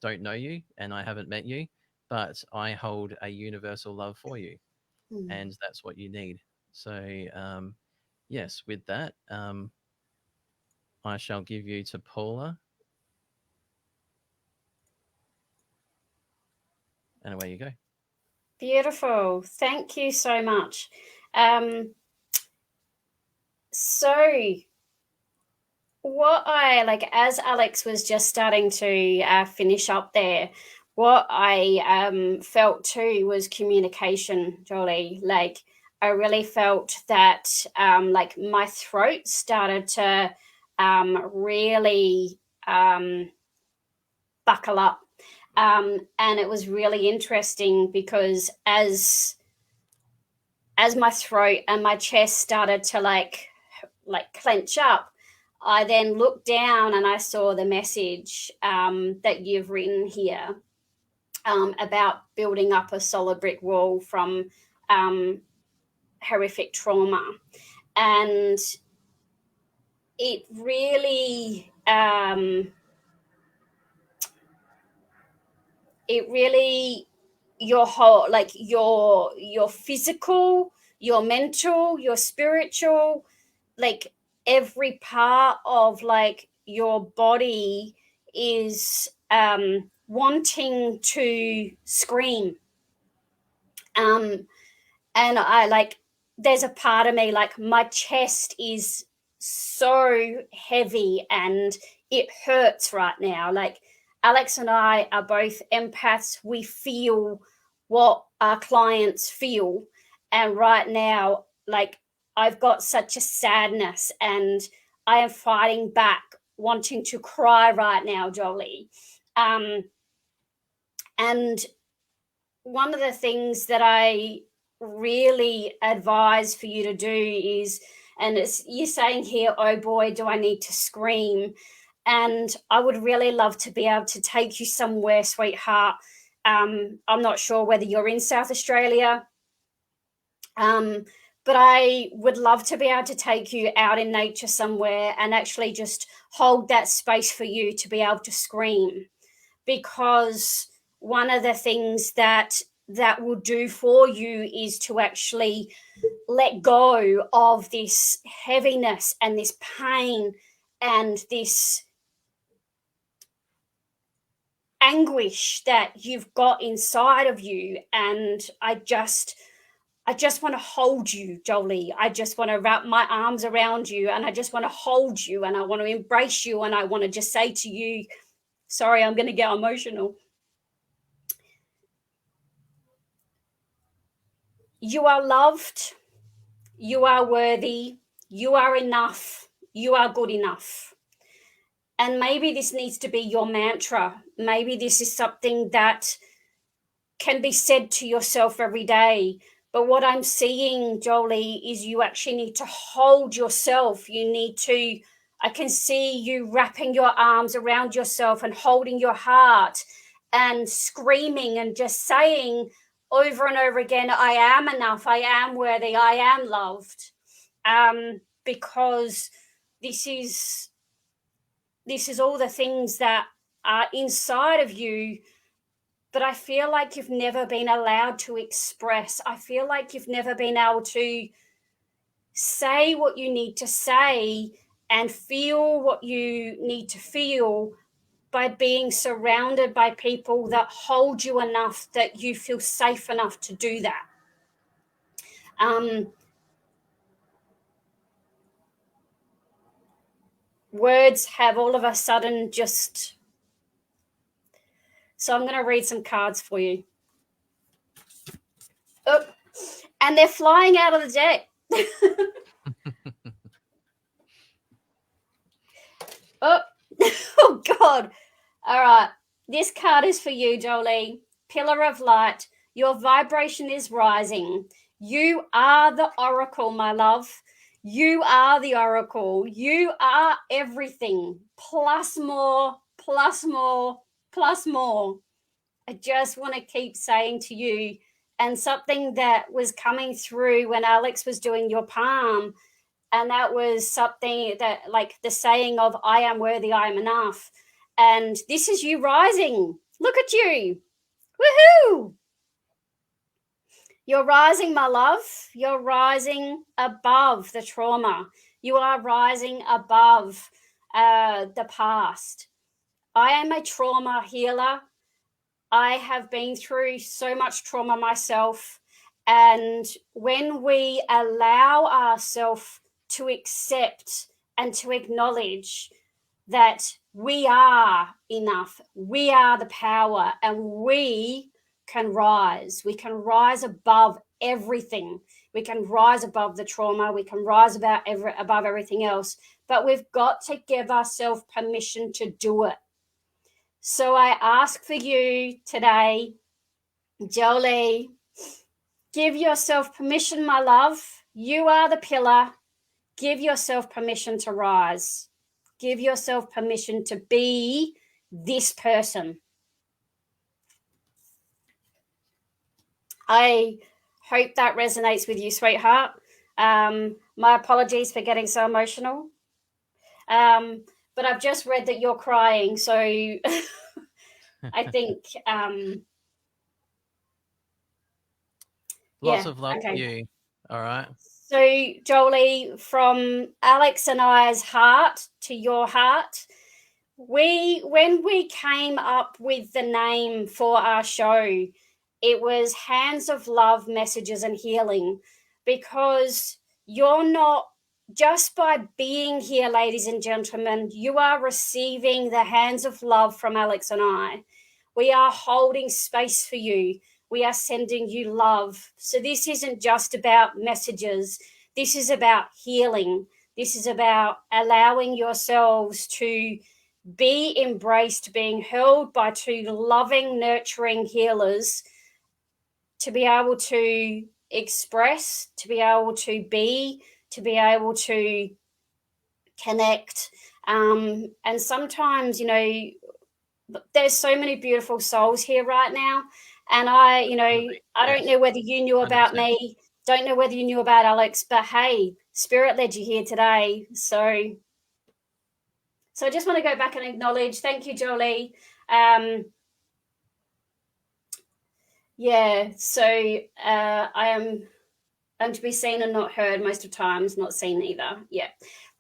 don't know you and I haven't met you, but I hold a universal love for you, Hmm. and that's what you need. So, yes, with that, I shall give you to Paula, and away you go. Beautiful. Thank you so much. So what I like, as Alex was just starting to finish up there, what I felt too was communication, Jolly. Like, I really felt that like my throat started to really buckle up. And it was really interesting because as my throat and my chest started to like clench up, I then looked down and I saw the message that you've written here about building up a solid brick wall from um, horrific trauma. And it really, it really, your whole, like your physical, your mental, your spiritual, like every part of like your body is wanting to scream. And I like, there's a part of me, like my chest is so heavy and it hurts right now. Like Alex and I are both empaths. We feel what our clients feel. And right now, like I've got such a sadness and I am fighting back, wanting to cry right now, Jolie. And one of the things that I really advise for you to do is, and it's, you're saying here, oh boy, do I need to scream. And I would really love to be able to take you somewhere, sweetheart. I'm not sure whether you're in South Australia, but I would love to be able to take you out in nature somewhere and actually just hold that space for you to be able to scream. Because one of the things that will do for you is to actually let go of this heaviness and this pain and this anguish that you've got inside of you. And I just want to hold you, Jolie. I just want to wrap my arms around you and I just want to hold you and I want to embrace you and I want to just say to you, sorry, I'm going to get emotional. You are loved. You are worthy. You are enough. You are good enough. And maybe this needs to be your mantra. Maybe this is something that can be said to yourself every day. But what I'm seeing, Jolie, is you actually need to hold yourself. You need to, I can see you wrapping your arms around yourself and holding your heart and screaming and just saying over and over again, I am enough, I am worthy, I am loved. Because this is all the things that are inside of you, but I feel like you've never been allowed to express. I feel like you've never been able to say what you need to say and feel what you need to feel by being surrounded by people that hold you enough that you feel safe enough to do that. Words have all of a sudden just... So I'm going to read some cards for you. Oh, and they're flying out of the deck. Oh, God. All right. This card is for you, Jolie. Pillar of light. Your vibration is rising. You are the oracle, my love. You are the oracle. You are everything. Plus more, plus more, plus more. I just want to keep saying to you, and something that was coming through when Alex was doing your palm, and that was something that, like the saying of, I am worthy, I am enough. And this is you rising. Look at you. Woohoo! You're rising, my love. You're rising above the trauma. You are rising above the past. I am a trauma healer. I have been through so much trauma myself. And when we allow ourselves to accept and to acknowledge that we are enough, we are the power, and we can rise. We can rise above everything. We can rise above the trauma. We can rise above everything else. But we've got to give ourselves permission to do it. So I ask for you today, Jolie, give yourself permission, my love. You are the pillar. Give yourself permission to rise. Give yourself permission to be this person. I hope that resonates with you, sweetheart. My apologies for getting so emotional. But I've just read that you're crying, so I think... Lots of love to you. All right. So, Jolie, from Alex and I's heart to your heart, When we came up with the name for our show, it was Hands of Love, Messages and Healing, because you're not, just by being here, ladies and gentlemen, you are receiving the hands of love from Alex and I. We are holding space for you. We are sending you love. So this isn't just about messages. This is about healing. This is about allowing yourselves to be embraced, being held by two loving, nurturing healers, to be able to express, to be able to be able to connect. And sometimes, there's so many beautiful souls here right now. And I don't Yes, know whether you knew about 100%. me, don't know whether you knew about Alex, but hey, Spirit led you here today. So I just want to go back and acknowledge. Thank you, Jolie. Yeah, so I am to be seen and not heard most of times, not seen either. Yeah.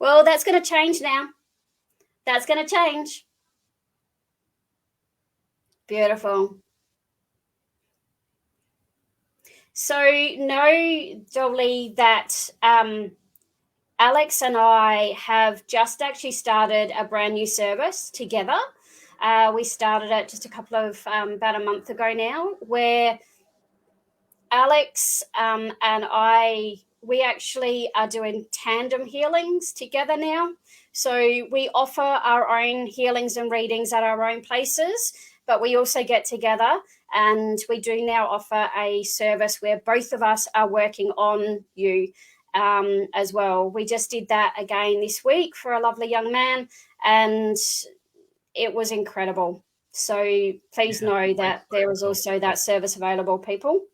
Well, that's going to change now. That's going to change. Beautiful. So know, Jolie, that Alex and I have just actually started a brand new service together. We started it just a couple of about a month ago now, where Alex and we actually are doing tandem healings together now. So we offer our own healings and readings at our own places, but we also get together and we do now offer a service where both of us are working on you as well. We just did that again this week for a lovely young man, and it was incredible. So please Yeah, know went that there so is well. also that service available, people.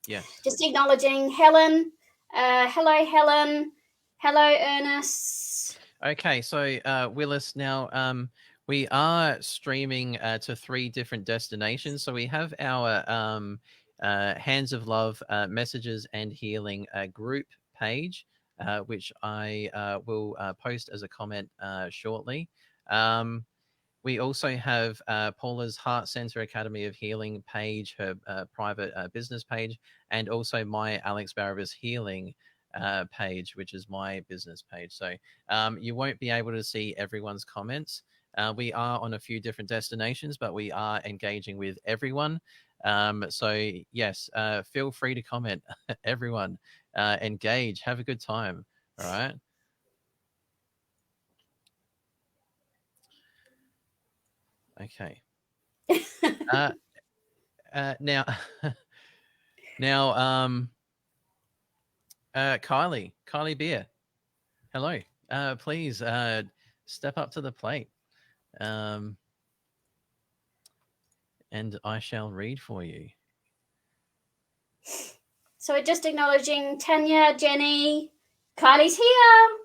Yes. Just acknowledging Helen. Hello, Helen. Hello, Ernest. Okay, so Willis, now we are streaming to 3 different destinations. So we have our Hands of Love Messages and Healing group page, which I will post as a comment shortly. Um, we also have Paula's Heart Center Academy of Healing page, her private business page, and also my Alex Barabas Healing page, which is my business page. So you won't be able to see everyone's comments. We are on a few different destinations, but we are engaging with everyone. So, yes, feel free to comment, everyone. Engage, have a good time. All right. Okay. Uh, now, now, Kylie Beer, hello. Please step up to the plate, um, and I shall read for you. So we're just acknowledging Tanya, Jenny. Kylie's here.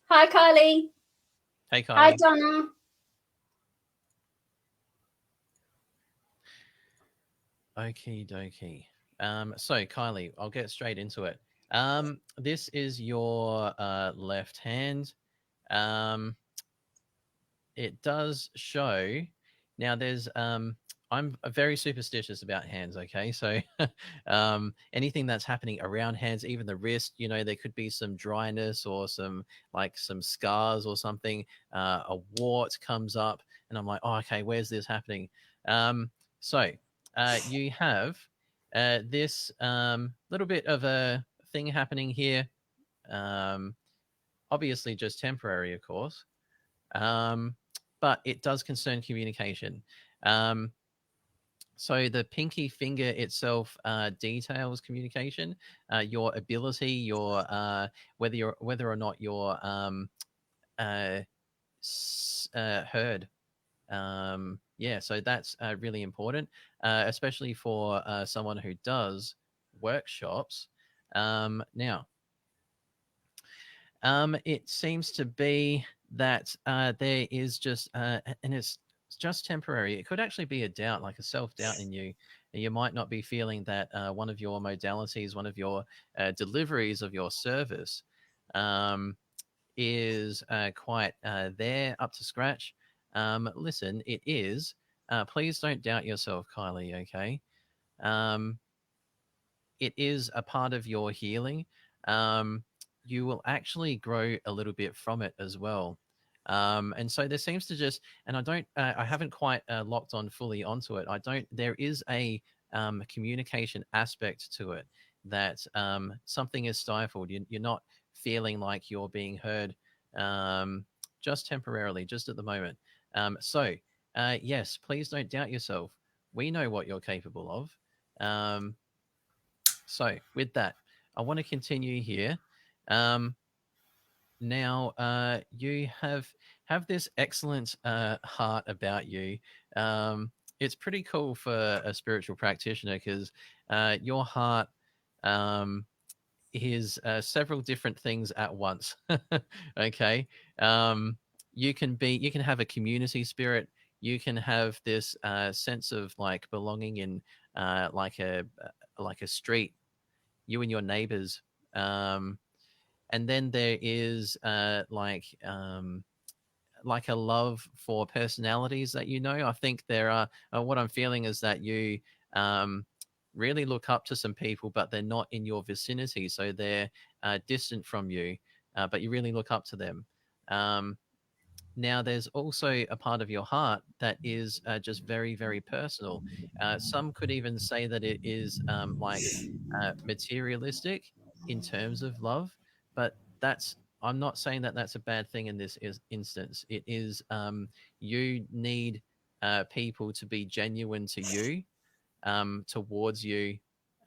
Hi, Kylie. Hey, Hi, Kylie. Donna. Okie dokie. So Kylie, I'll get straight into it. This is your left hand. Um, it does show. Now there's I'm very superstitious about hands, okay? So anything that's happening around hands, even the wrist, there could be some dryness or some scars or something. A wart comes up and I'm like, "Oh, okay, where's this happening?" So you have this little bit of a thing happening here. Um, Obviously just temporary, of course. Um, but it does concern communication. Um, so the pinky finger itself details communication, your ability, your whether or not you're uh, heard. Yeah, so that's really important, especially for someone who does workshops. Now, it seems to be that there is just, and it's just temporary. It could actually be a doubt, like a self doubt in you. You might not be feeling that one of your modalities, one of your deliveries of your service, is quite there up to scratch. Listen, it is. Please don't doubt yourself, Kylie. Okay. Um, it is a part of your healing. Um, you will actually grow a little bit from it as well. And so there seems to just, and I haven't quite locked on fully onto it. There is a communication aspect to it that something is stifled. You're not feeling like you're being heard just temporarily, just at the moment. Yes, please don't doubt yourself. We know what you're capable of. Um, with that, I want to continue here. Um, Now, you have this excellent heart about you. It's pretty cool for a spiritual practitioner because your heart um, is several different things at once. Okay, um, you can have a community spirit. You can have this sense of like belonging in like a street, you and your neighbors. And then there is like a love for personalities that you know. I think there are. What I'm feeling is that you um, really look up to some people, but they're not in your vicinity, so they're distant from you. But you really look up to them. Um, Now, there's also a part of your heart that is just very, very personal. Some could even say that it is materialistic in terms of love, but I'm not saying that that's a bad thing in this instance. It is you need people to be genuine to you, towards you,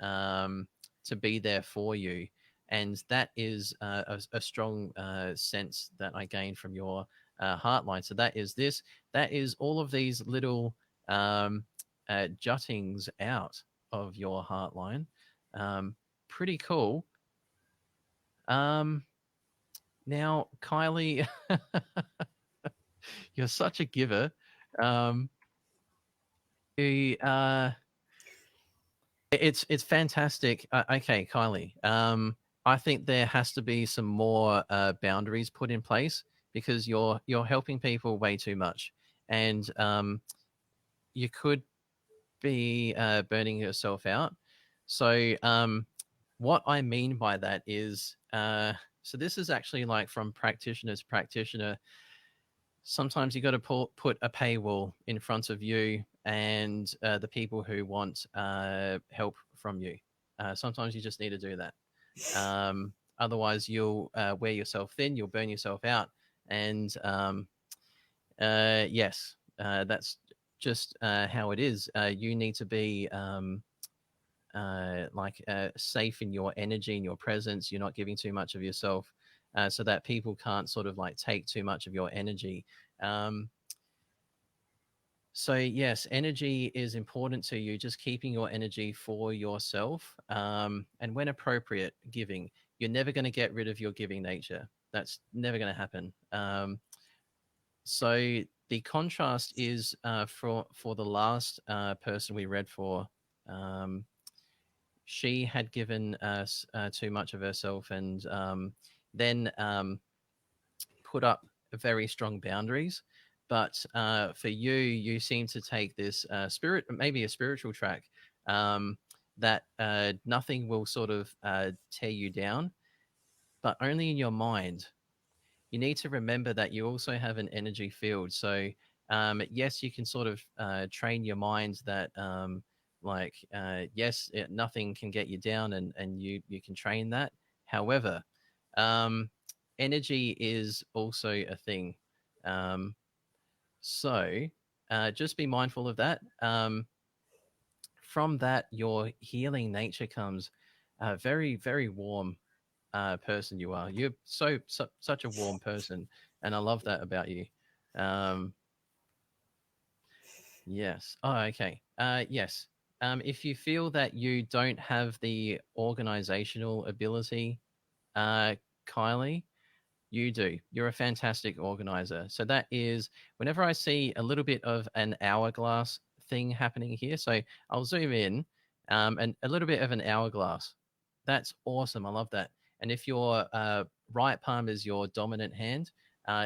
um, to be there for you. And that is a strong sense that I gain from your heartline. So that is this, that is all of these little juttings out of your heartline. Um, Pretty cool. Um, Now, Kylie, you're such a giver. Um, you, it's fantastic. Okay, Kylie. I think there has to be some more boundaries put in place because you're helping people way too much, and you could be burning yourself out. So, what I mean by that is, so this is actually like from practitioner to practitioner. Sometimes you got to put a paywall in front of you and the people who want help from you. Sometimes you just need to do that. Otherwise, you'll wear yourself thin, you'll burn yourself out. And yes, that's just how it is. You need to be safe in your energy and your presence. You're not giving too much of yourself, so that people can't sort of like take too much of your energy. Um, so yes, energy is important to you. Just keeping your energy for yourself, and when appropriate, giving. You're never going to get rid of your giving nature. That's never going to happen. So the contrast is for the last person we read for. Um, she had given us too much of herself, and then put up very strong boundaries. But for you, you seem to take this maybe a spiritual track, that nothing will sort of tear you down, but only in your mind. You need to remember that you also have an energy field. So, yes, you can sort of train your mind that, yes, nothing can get you down, and you can train that. However, um, energy is also a thing. Um, so, just be mindful of that. From that, your healing nature comes very, very warm person you are. You're such a warm person, and I love that about you. Um, yes. Oh, okay. Yes. If you feel that you don't have the organizational ability, uh, Kylie, you do. You're a fantastic organizer. So that is whenever I see a little bit of an hourglass thing happening here. So I'll zoom in, and a little bit of an hourglass. That's awesome. I love that. And if your right palm is your dominant hand,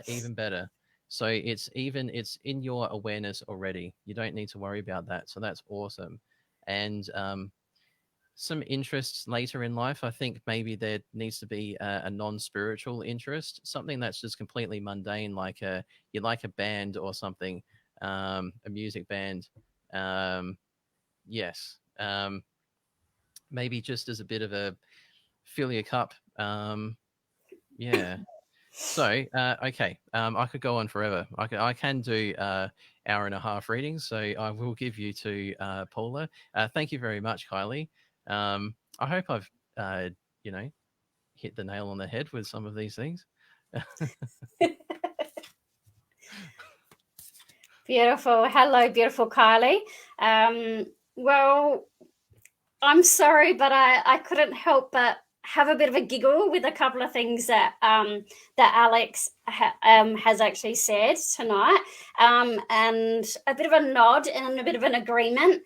even better. So it's in your awareness already. You don't need to worry about that. So that's awesome. And some interests later in life, I think maybe there needs to be a non-spiritual interest, something that's just completely mundane, like you like a band or something, a music band. Yes, maybe just as a bit of a fill your cup. Yeah. So, okay, I could go on forever. I can do hour and a half readings, so I will give you to Paula. Thank you very much, Kylie. I hope I've, you know, hit the nail on the head with some of these things. Beautiful. Hello, beautiful Kylie. Well, I'm sorry, but I couldn't help but have a bit of a giggle with a couple of things that that Alex has actually said tonight, and a bit of a nod and a bit of an agreement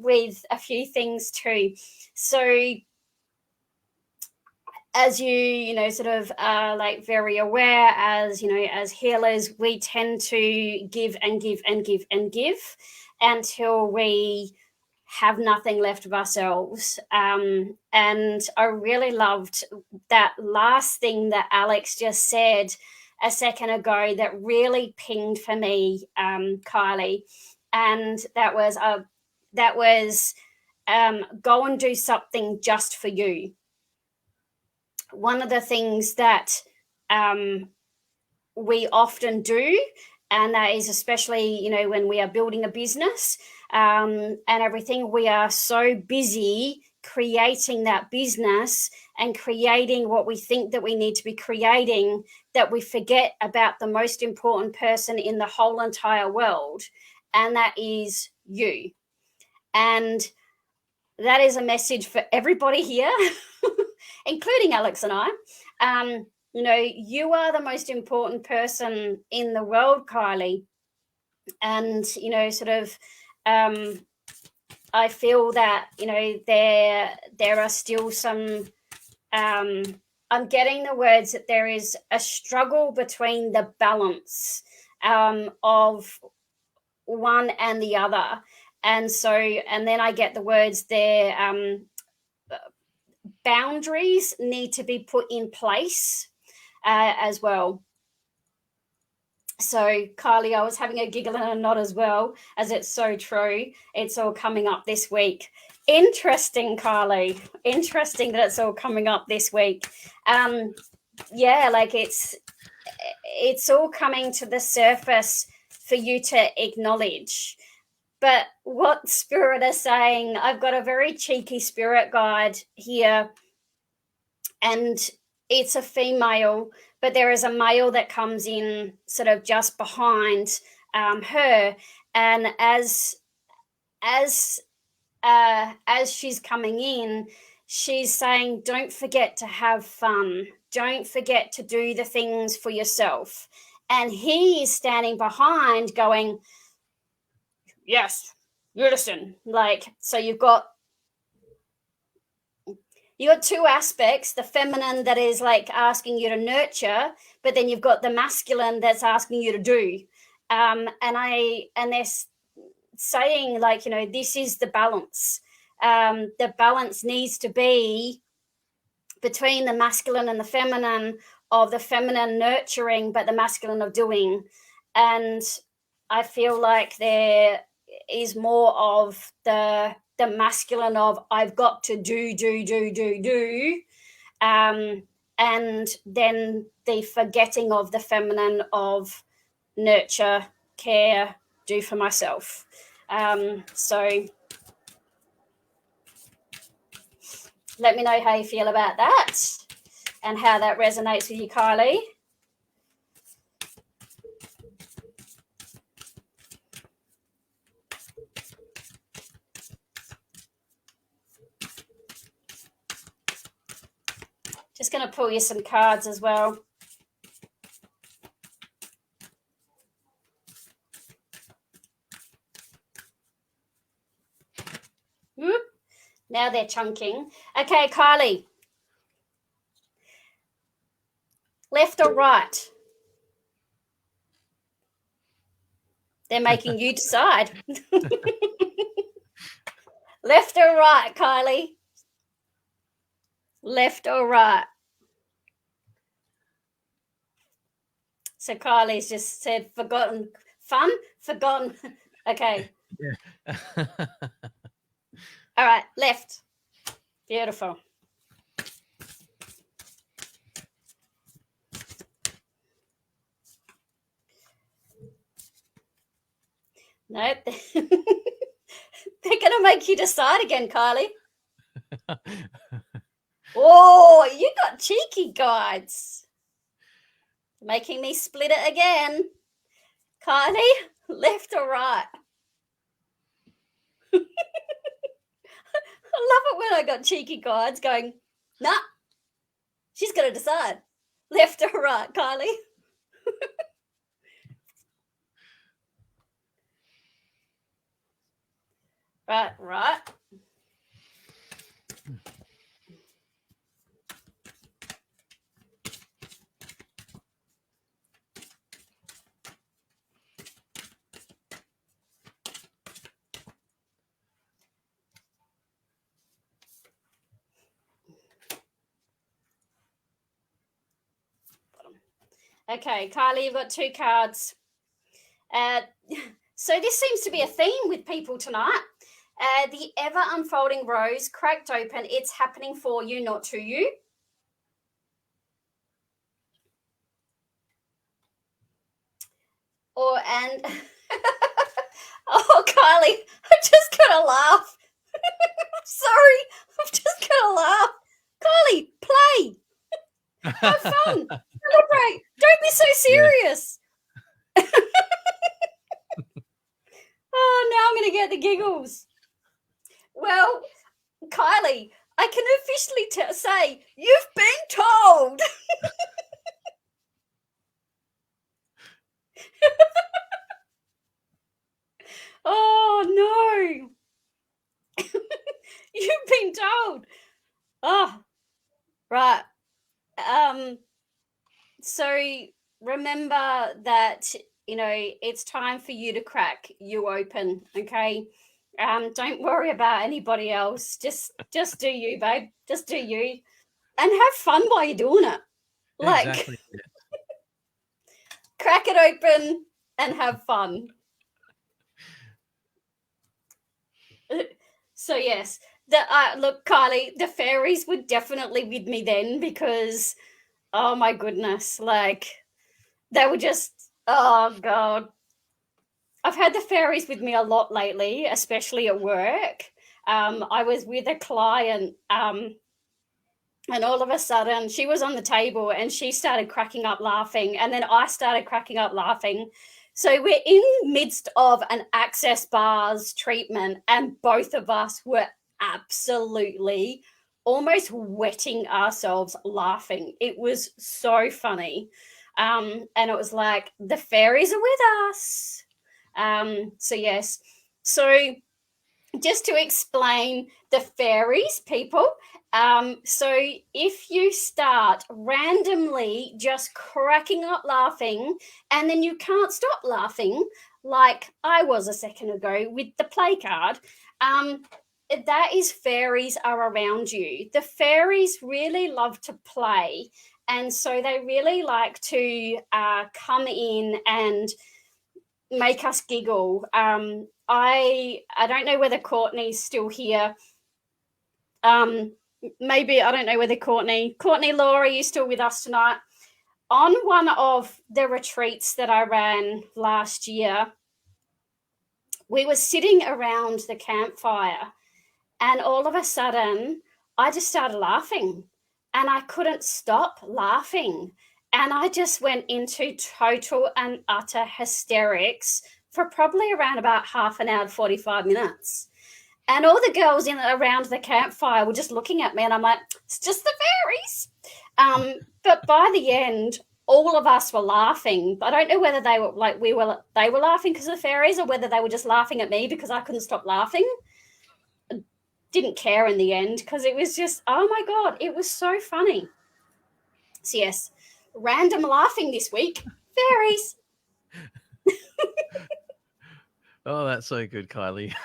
with a few things too. So, as you know, sort of like very aware, as you know, as healers, we tend to give and give and give and give until we have nothing left of ourselves. And I really loved that last thing that Alex just said a second ago that really pinged for me, Kylie. And that was go and do something just for you. One of the things that we often do, and that is especially, you know, when we are building a business and everything, we are so busy creating that business and creating what we think that we need to be creating that we forget about the most important person in the whole entire world, and that is you. And that is a message for everybody here, including Alex and I. You know, you are the most important person in the world, Kylie. And, you know, sort of, I feel that, you know, there are still some, I'm getting the words that there is a struggle between the balance of one and the other. And so, and then I get the words there, boundaries need to be put in place as well. So, Kylie, I was having a giggle and a nod as well, as it's so true. It's all coming up this week. Interesting, Kylie. Interesting that it's all coming up this week. Yeah, like it's all coming to the surface for you to acknowledge. But what Spirit is saying, I've got a very cheeky spirit guide here, and it's a female, but there is a male that comes in sort of just behind her, and as she's coming in, she's saying, don't forget to have fun, don't forget to do the things for yourself. And he is standing behind going, yes, you listen. Like, so you've got two aspects, the feminine that is like asking you to nurture, but then you've got the masculine that's asking you to do. And they're saying, like, you know, this is the balance. The balance needs to be between the masculine and the feminine, of the feminine nurturing, but the masculine of doing. And I feel like there is more of the masculine of I've got to do, and then the forgetting of the feminine of nurture, care, do for myself. So let me know how you feel about that and how that resonates with you, Kylie. Just going to pull you some cards as well. Whoop. Now they're chunking. Okay, Kylie. Left or right? They're making you decide. Left or right, Kylie? Left or right? So Kylie's just said forgotten. Fun? Forgotten. Okay. Yeah. All right, left. Beautiful. Nope. They're going to make you decide again, Kylie. Oh, you got cheeky guides. Making me split it again. Kylie, left or right? I love it when I got cheeky guides going, nah, she's going to decide. Left or right, Kylie? Right. Okay, Kylie, you've got 2 cards. So this seems to be a theme with people tonight. The ever unfolding rose cracked open. It's happening for you, not to you. And oh, Kylie, I just gotta laugh. Sorry, I've just gotta laugh. Kylie, play. Have fun. Celebrate. Don't be so serious. Yeah. Oh, now I'm going to get the giggles. Well, Kylie, I can officially say you've been told. Oh, no. You've been told. Oh, right. So remember that, it's time for you to crack you open, okay? Don't worry about anybody else. Just do you, babe. Just do you. And have fun while you're doing it. Like, exactly. crack it open and have fun. So, yes. Look, Kylie, the fairies were definitely with me then because, oh, my goodness, like, they were just, oh, God. I've had the fairies with me a lot lately, especially at work. I was with a client and all of a sudden she was on the table and she started cracking up laughing. And then I started cracking up laughing. So we're in the midst of an access bars treatment and both of us were absolutely almost wetting ourselves laughing. It was so funny. And it was like, the fairies are with us. So yes. So just to explain the fairies, people. So if you start randomly just cracking up laughing and then you can't stop laughing, like I was a second ago with the play card, that is fairies are around you. The fairies really love to play, and so they really like to come in and make us giggle. I don't know whether Courtney's still here. Maybe I don't know whether Courtney, Laura, are you still with us tonight? On one of the retreats that I ran last year, we were sitting around the campfire and all of a sudden I just started laughing and I couldn't stop laughing. And I just went into total and utter hysterics for probably around about half an hour, 45 minutes. And all the girls around the campfire were just looking at me and I'm like, it's just the fairies. But by the end, all of us were laughing. I don't know whether they were like, they were laughing because of the fairies or whether they were just laughing at me because I couldn't stop laughing. Didn't care in the end because it was just, oh my God, it was so funny. So yes, random laughing this week. Fairies. Oh, that's so good, Kylie.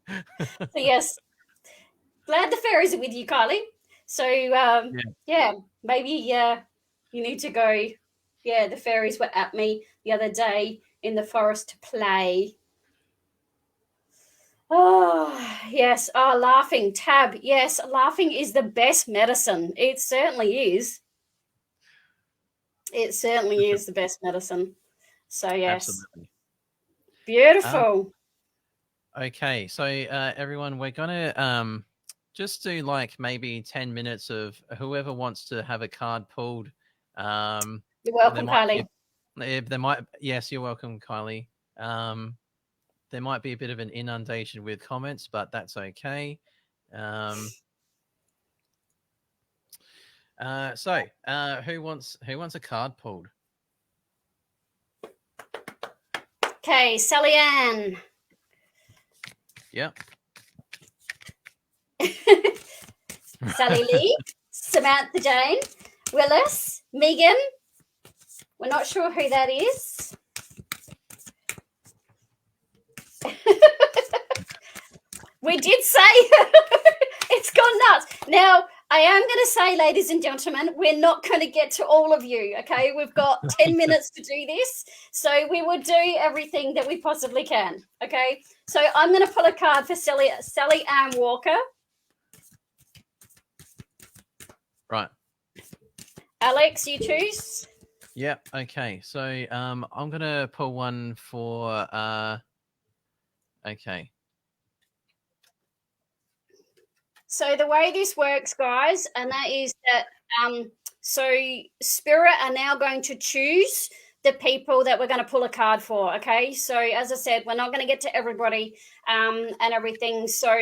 So yes, glad the fairies are with you, Kylie. So yeah, maybe you need to go. Yeah, the fairies were at me the other day in the forest to play. Oh, yes. Oh, laughing. Tab. Yes, laughing is the best medicine. It certainly is. It certainly is the best medicine. So, yes. Absolutely. Beautiful. Okay, so everyone, we're gonna just do like maybe 10 minutes of whoever wants to have a card pulled. You're There welcome, might be, Kylie. there might, yes, you're welcome, Kylie. There might be a bit of an inundation with comments, but that's okay. Who wants a card pulled? Okay, Sally Ann. Yep. Sally Lee, Samantha Jane, Willis, Megan. We're not sure who that is. We did say it's gone nuts. Now, I am going to say, ladies and gentlemen, we're not going to get to all of you, okay? We've got 10 minutes to do this, so we will do everything that we possibly can, okay? So I'm going to pull a card for Sally Ann Walker. Right. Alex, you choose. Yep. Okay. So I'm gonna pull one for okay. So the way this works, guys, and that is that so Spirit are now going to choose the people that we're going to pull a card for, okay? So as I said, we're not going to get to everybody and everything. So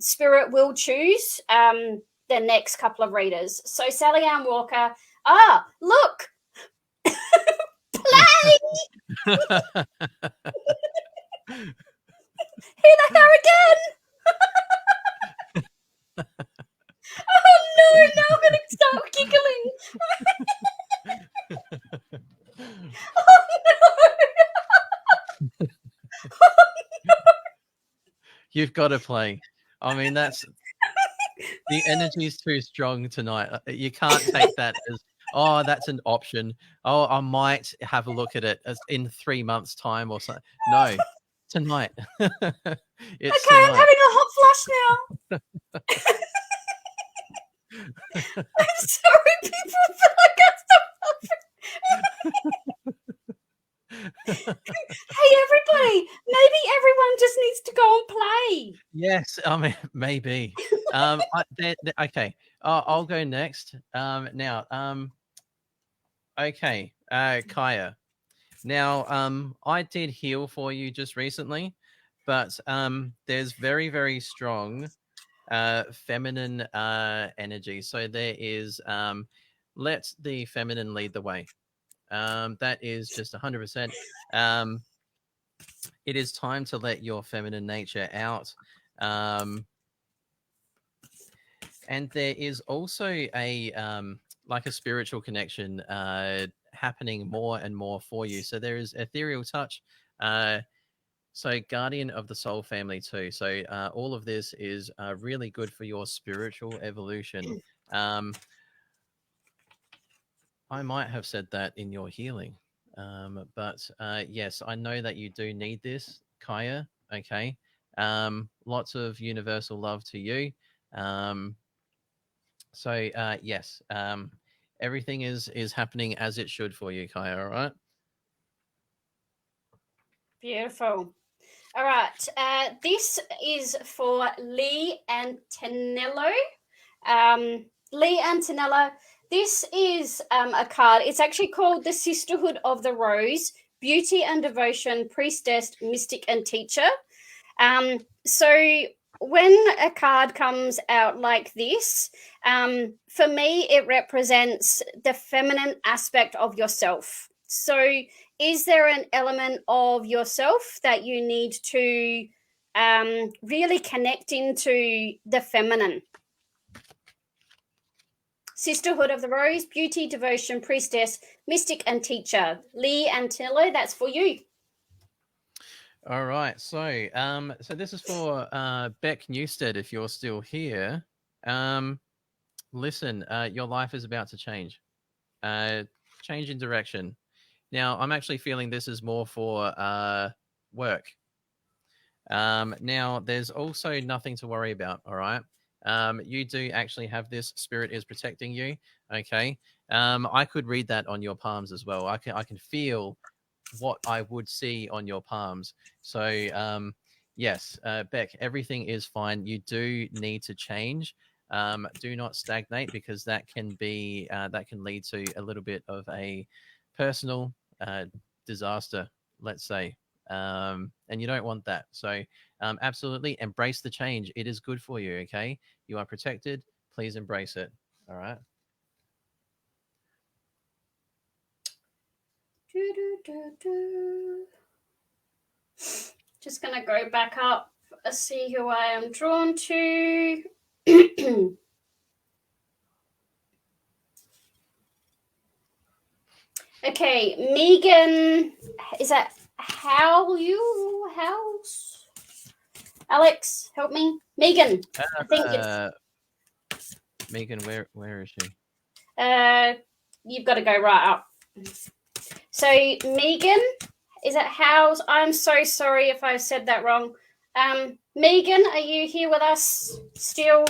Spirit will choose the next couple of readers. So Sally Ann Walker. Ah, look. Play. Here they are again. Oh no, now I'm going to start giggling. Oh no. Oh, no. You've got to play. I mean, that's the energy is too strong tonight. You can't take that as, oh, that's an option. Oh, I might have a look at it as in 3 months' time or something. No, tonight. It's Okay, I'm tonight. having a hot flush now. I'm sorry, people, but I can't stop laughing. Hey, everybody, maybe everyone just needs to go and play. Yes, I mean, maybe. Okay, I'll go next. Now, okay, Kaya. Now, I did heal for you just recently, but there's very, very strong feminine energy. So there is let the feminine lead the way. That is just 100%. It is time to let your feminine nature out. And there is also a like a spiritual connection happening more and more for you. So there is ethereal touch. So guardian of the soul family too. So all of this is really good for your spiritual evolution. I might have said that in your healing. But yes, I know that you do need this, Kaya. Okay. Lots of universal love to you. Yes, everything is happening as it should for you, Kaya. All right. Beautiful. All right. This is for Lee Antonello. Lee Antonello. This is a card. It's actually called the Sisterhood of the Rose, Beauty and Devotion, Priestess, Mystic, and Teacher. So when a card comes out like this, for me, it represents the feminine aspect of yourself. So is there an element of yourself that you need to really connect into the feminine? Sisterhood of the Rose, Beauty, Devotion, Priestess, Mystic, and Teacher. Lee Antillo, that's for you. All right. So this is for Beck Newstead. If you're still here, um, listen. Your life is about to change. Uh, change in direction. Now, I'm actually feeling this is more for work. Now, there's also nothing to worry about. All right. You do actually have this. Spirit is protecting you. Okay. I could read that on your palms as well. I can feel what I would see on your palms. So, yes, Beck, everything is fine. You do need to change. Do not stagnate because that can lead to a little bit of a personal disaster, let's say. And you don't want that. So, absolutely embrace the change. It is good for you. Okay, you are protected. Please embrace it. All right. Just going to go back up, see who I am drawn to. Okay, Megan, is that House? Alex, help me. Megan, I think it's Megan. Where is she? You've got to go right up. So Megan, is it House? I'm so sorry if I said that wrong. Megan, are you here with us still?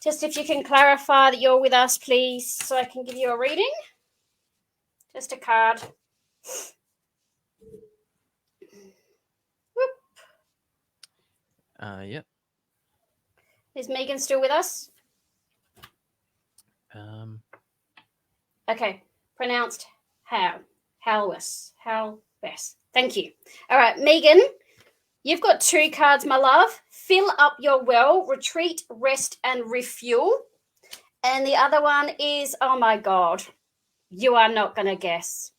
Just if you can clarify that you're with us, please, so I can give you a reading. Just a card. Whoop. Yep. Is Megan still with us? Okay. Pronounced Halwes. Thank you. All right, Megan, you've got 2 cards, my love. Fill up your well, retreat, rest, and refuel. And the other one is, oh my God, you are not going to guess.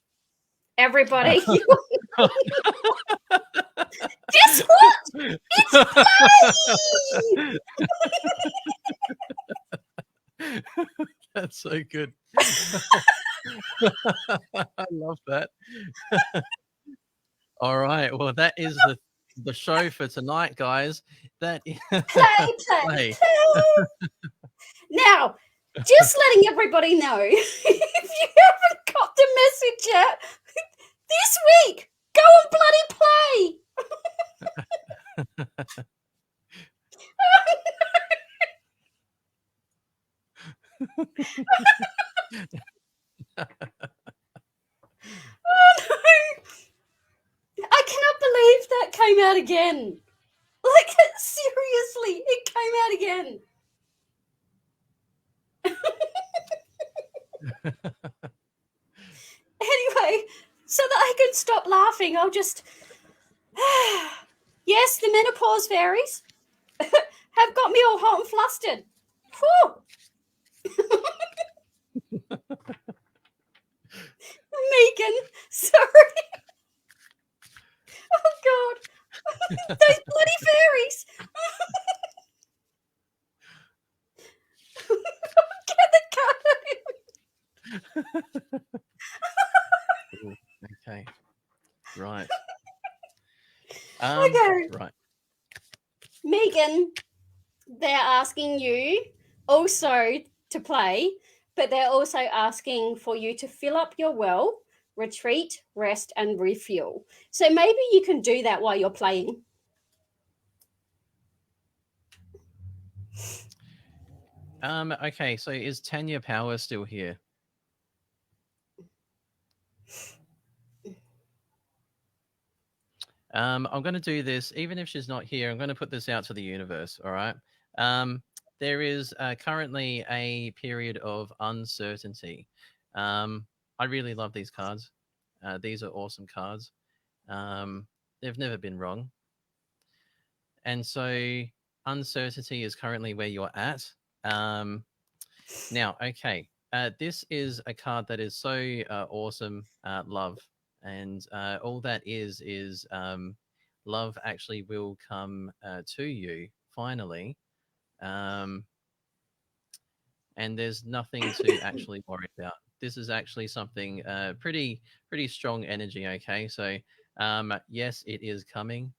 Everybody. Guess what? It's play! That's so good. I love that. All right. Well, that is the show for tonight, guys. That is play. Now, just letting everybody know, if you haven't got the message yet, this week, go and bloody play. Oh no! I cannot believe that came out again. Like, seriously, it came out again. Anyway, so that I can stop laughing, I'll just... Yes, the menopause fairies have got me all hot and flustered. Megan, sorry. Oh, God. Those bloody fairies. Get the card. Okay. Right. Okay. Right. Megan, they're asking you also to play, but they're also asking for you to fill up your well, retreat, rest, and refuel. So maybe you can do that while you're playing. Okay, so is Tanya Power still here? I'm going to do this, even if she's not here. I'm going to put this out to the universe. All right. There is currently a period of uncertainty. I really love these cards. These are awesome cards. They've never been wrong. And so uncertainty is currently where you're at. Now, okay. This is a card that is so awesome, love. And all that is love actually will come to you finally. And there's nothing to actually worry about. This is actually something pretty strong energy. Okay, so Yes, it is coming.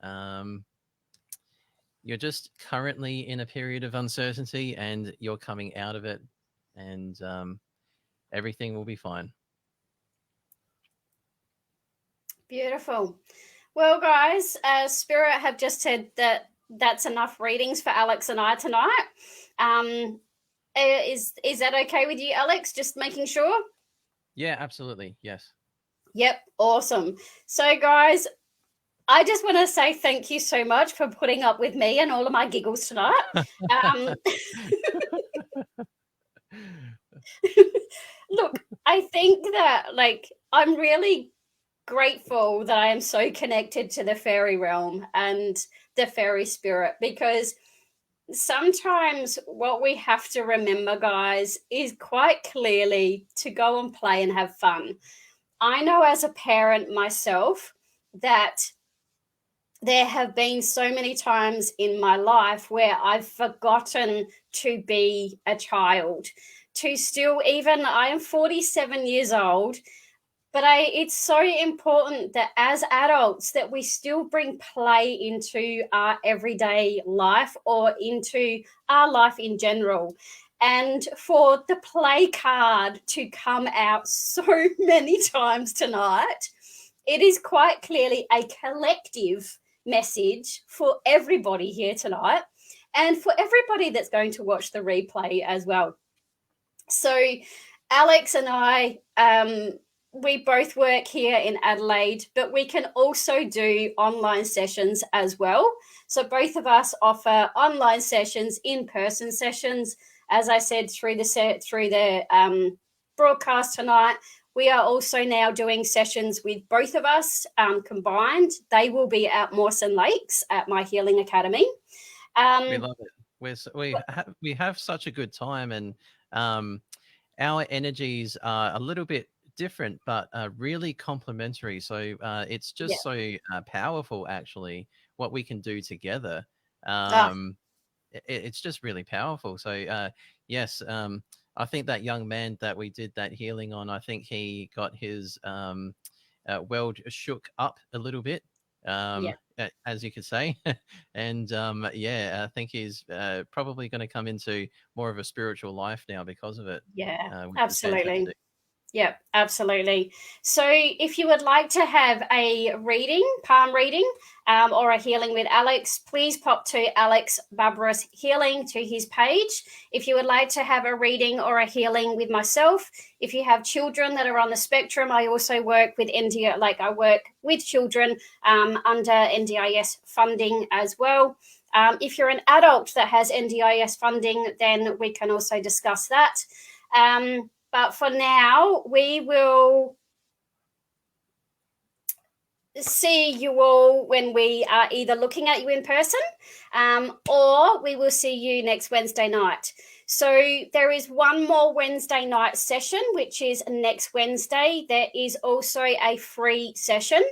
Um, you're just currently in a period of uncertainty, and you're coming out of it, and everything will be fine. Beautiful. Well, guys, Spirit have just said that that's enough readings for Alex and I tonight. Is that okay with you, Alex? Just making sure. Yeah, absolutely. Yes. Yep, awesome. So, guys, I just want to say thank you so much for putting up with me and all of my giggles tonight. Um, look, I think that I'm really grateful that I am so connected to the fairy realm and the fairy spirit, because sometimes what we have to remember, guys, is quite clearly to go and play and have fun. I know as a parent myself that there have been so many times in my life where I've forgotten to be a child, to still, even I am 47 years old, but it's so important that as adults that we still bring play into our everyday life or into our life in general. And for the play card to come out so many times tonight, it is quite clearly a collective message for everybody here tonight and for everybody that's going to watch the replay as well. So, Alex and I, we both work here in Adelaide, but we can also do online sessions as well. So, both of us offer online sessions, in-person sessions. As I said through the broadcast tonight, we are also now doing sessions with both of us combined. They will be at Mawson Lakes at my Healing Academy. We love it. We have such a good time, and our energies are a little bit different, but really complementary. So it's Yeah. just so powerful, actually, what we can do together. Ah, It's just really powerful. So yes, I think that young man that we did that healing on, I think he got his world shook up a little bit, yeah. as you could say. And yeah, I think he's probably going to come into more of a spiritual life now because of it, Yeah, which is absolutely. fantastic. Yep, absolutely. So, if you would like to have a reading, palm reading, or a healing with Alex, please pop to Alex Barabas Healing to his page. If you would like to have a reading or a healing with myself, if you have children that are on the spectrum, I also work with NDI, I work with children under NDIS funding as well. If you're an adult that has NDIS funding, then we can also discuss that. But for now, we will see you all when we are either looking at you in person or we will see you next Wednesday night. So there is one more Wednesday night session, which is next Wednesday. There is also a free session.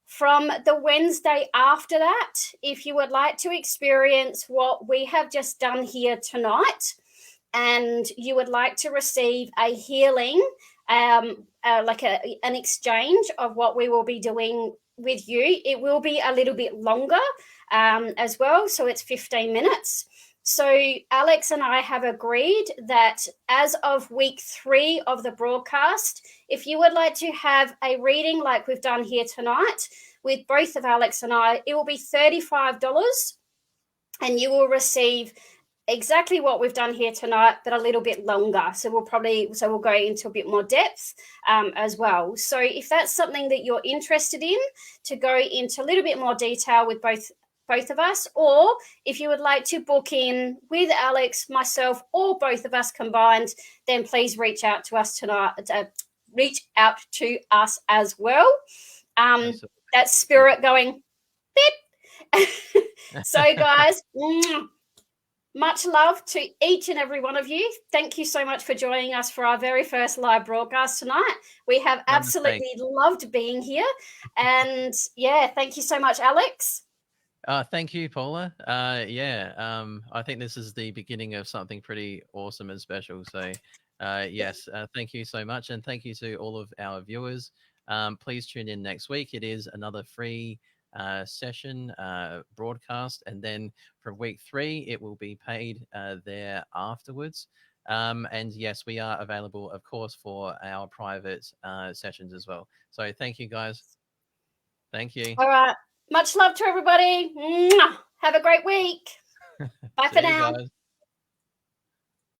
From the Wednesday after that, if you would like to experience what we have just done here tonight, and you would like to receive a healing, an exchange of what we will be doing with you, it will be a little bit longer as well. So it's 15 minutes. So Alex and I have agreed that as of week 3 of the broadcast, if you would like to have a reading like we've done here tonight with both of Alex and I, it will be $35 and you will receive exactly what we've done here tonight, but a little bit longer. So we'll go into a bit more depth as well. So if that's something that you're interested in, to go into a little bit more detail with both of us, or if you would like to book in with Alex, myself, or both of us combined, then please reach out to us tonight. Reach out to us as well. That's Spirit going beep. So guys, much love to each and every one of you. Thank you so much for joining us for our very first live broadcast tonight. We have absolutely loved being here. And yeah, thank you so much, Alex. Thank you, Paula. Yeah, I think this is the beginning of something pretty awesome and special. So Yes, thank you so much. And thank you to all of our viewers. Please tune in next week. It is another free session broadcast. And then from week 3, it will be paid there afterwards. And yes, we are available, of course, for our private sessions as well. So thank you, guys. Thank you. All right. Much love to everybody. Mwah! Have a great week. Bye See for you now. guys.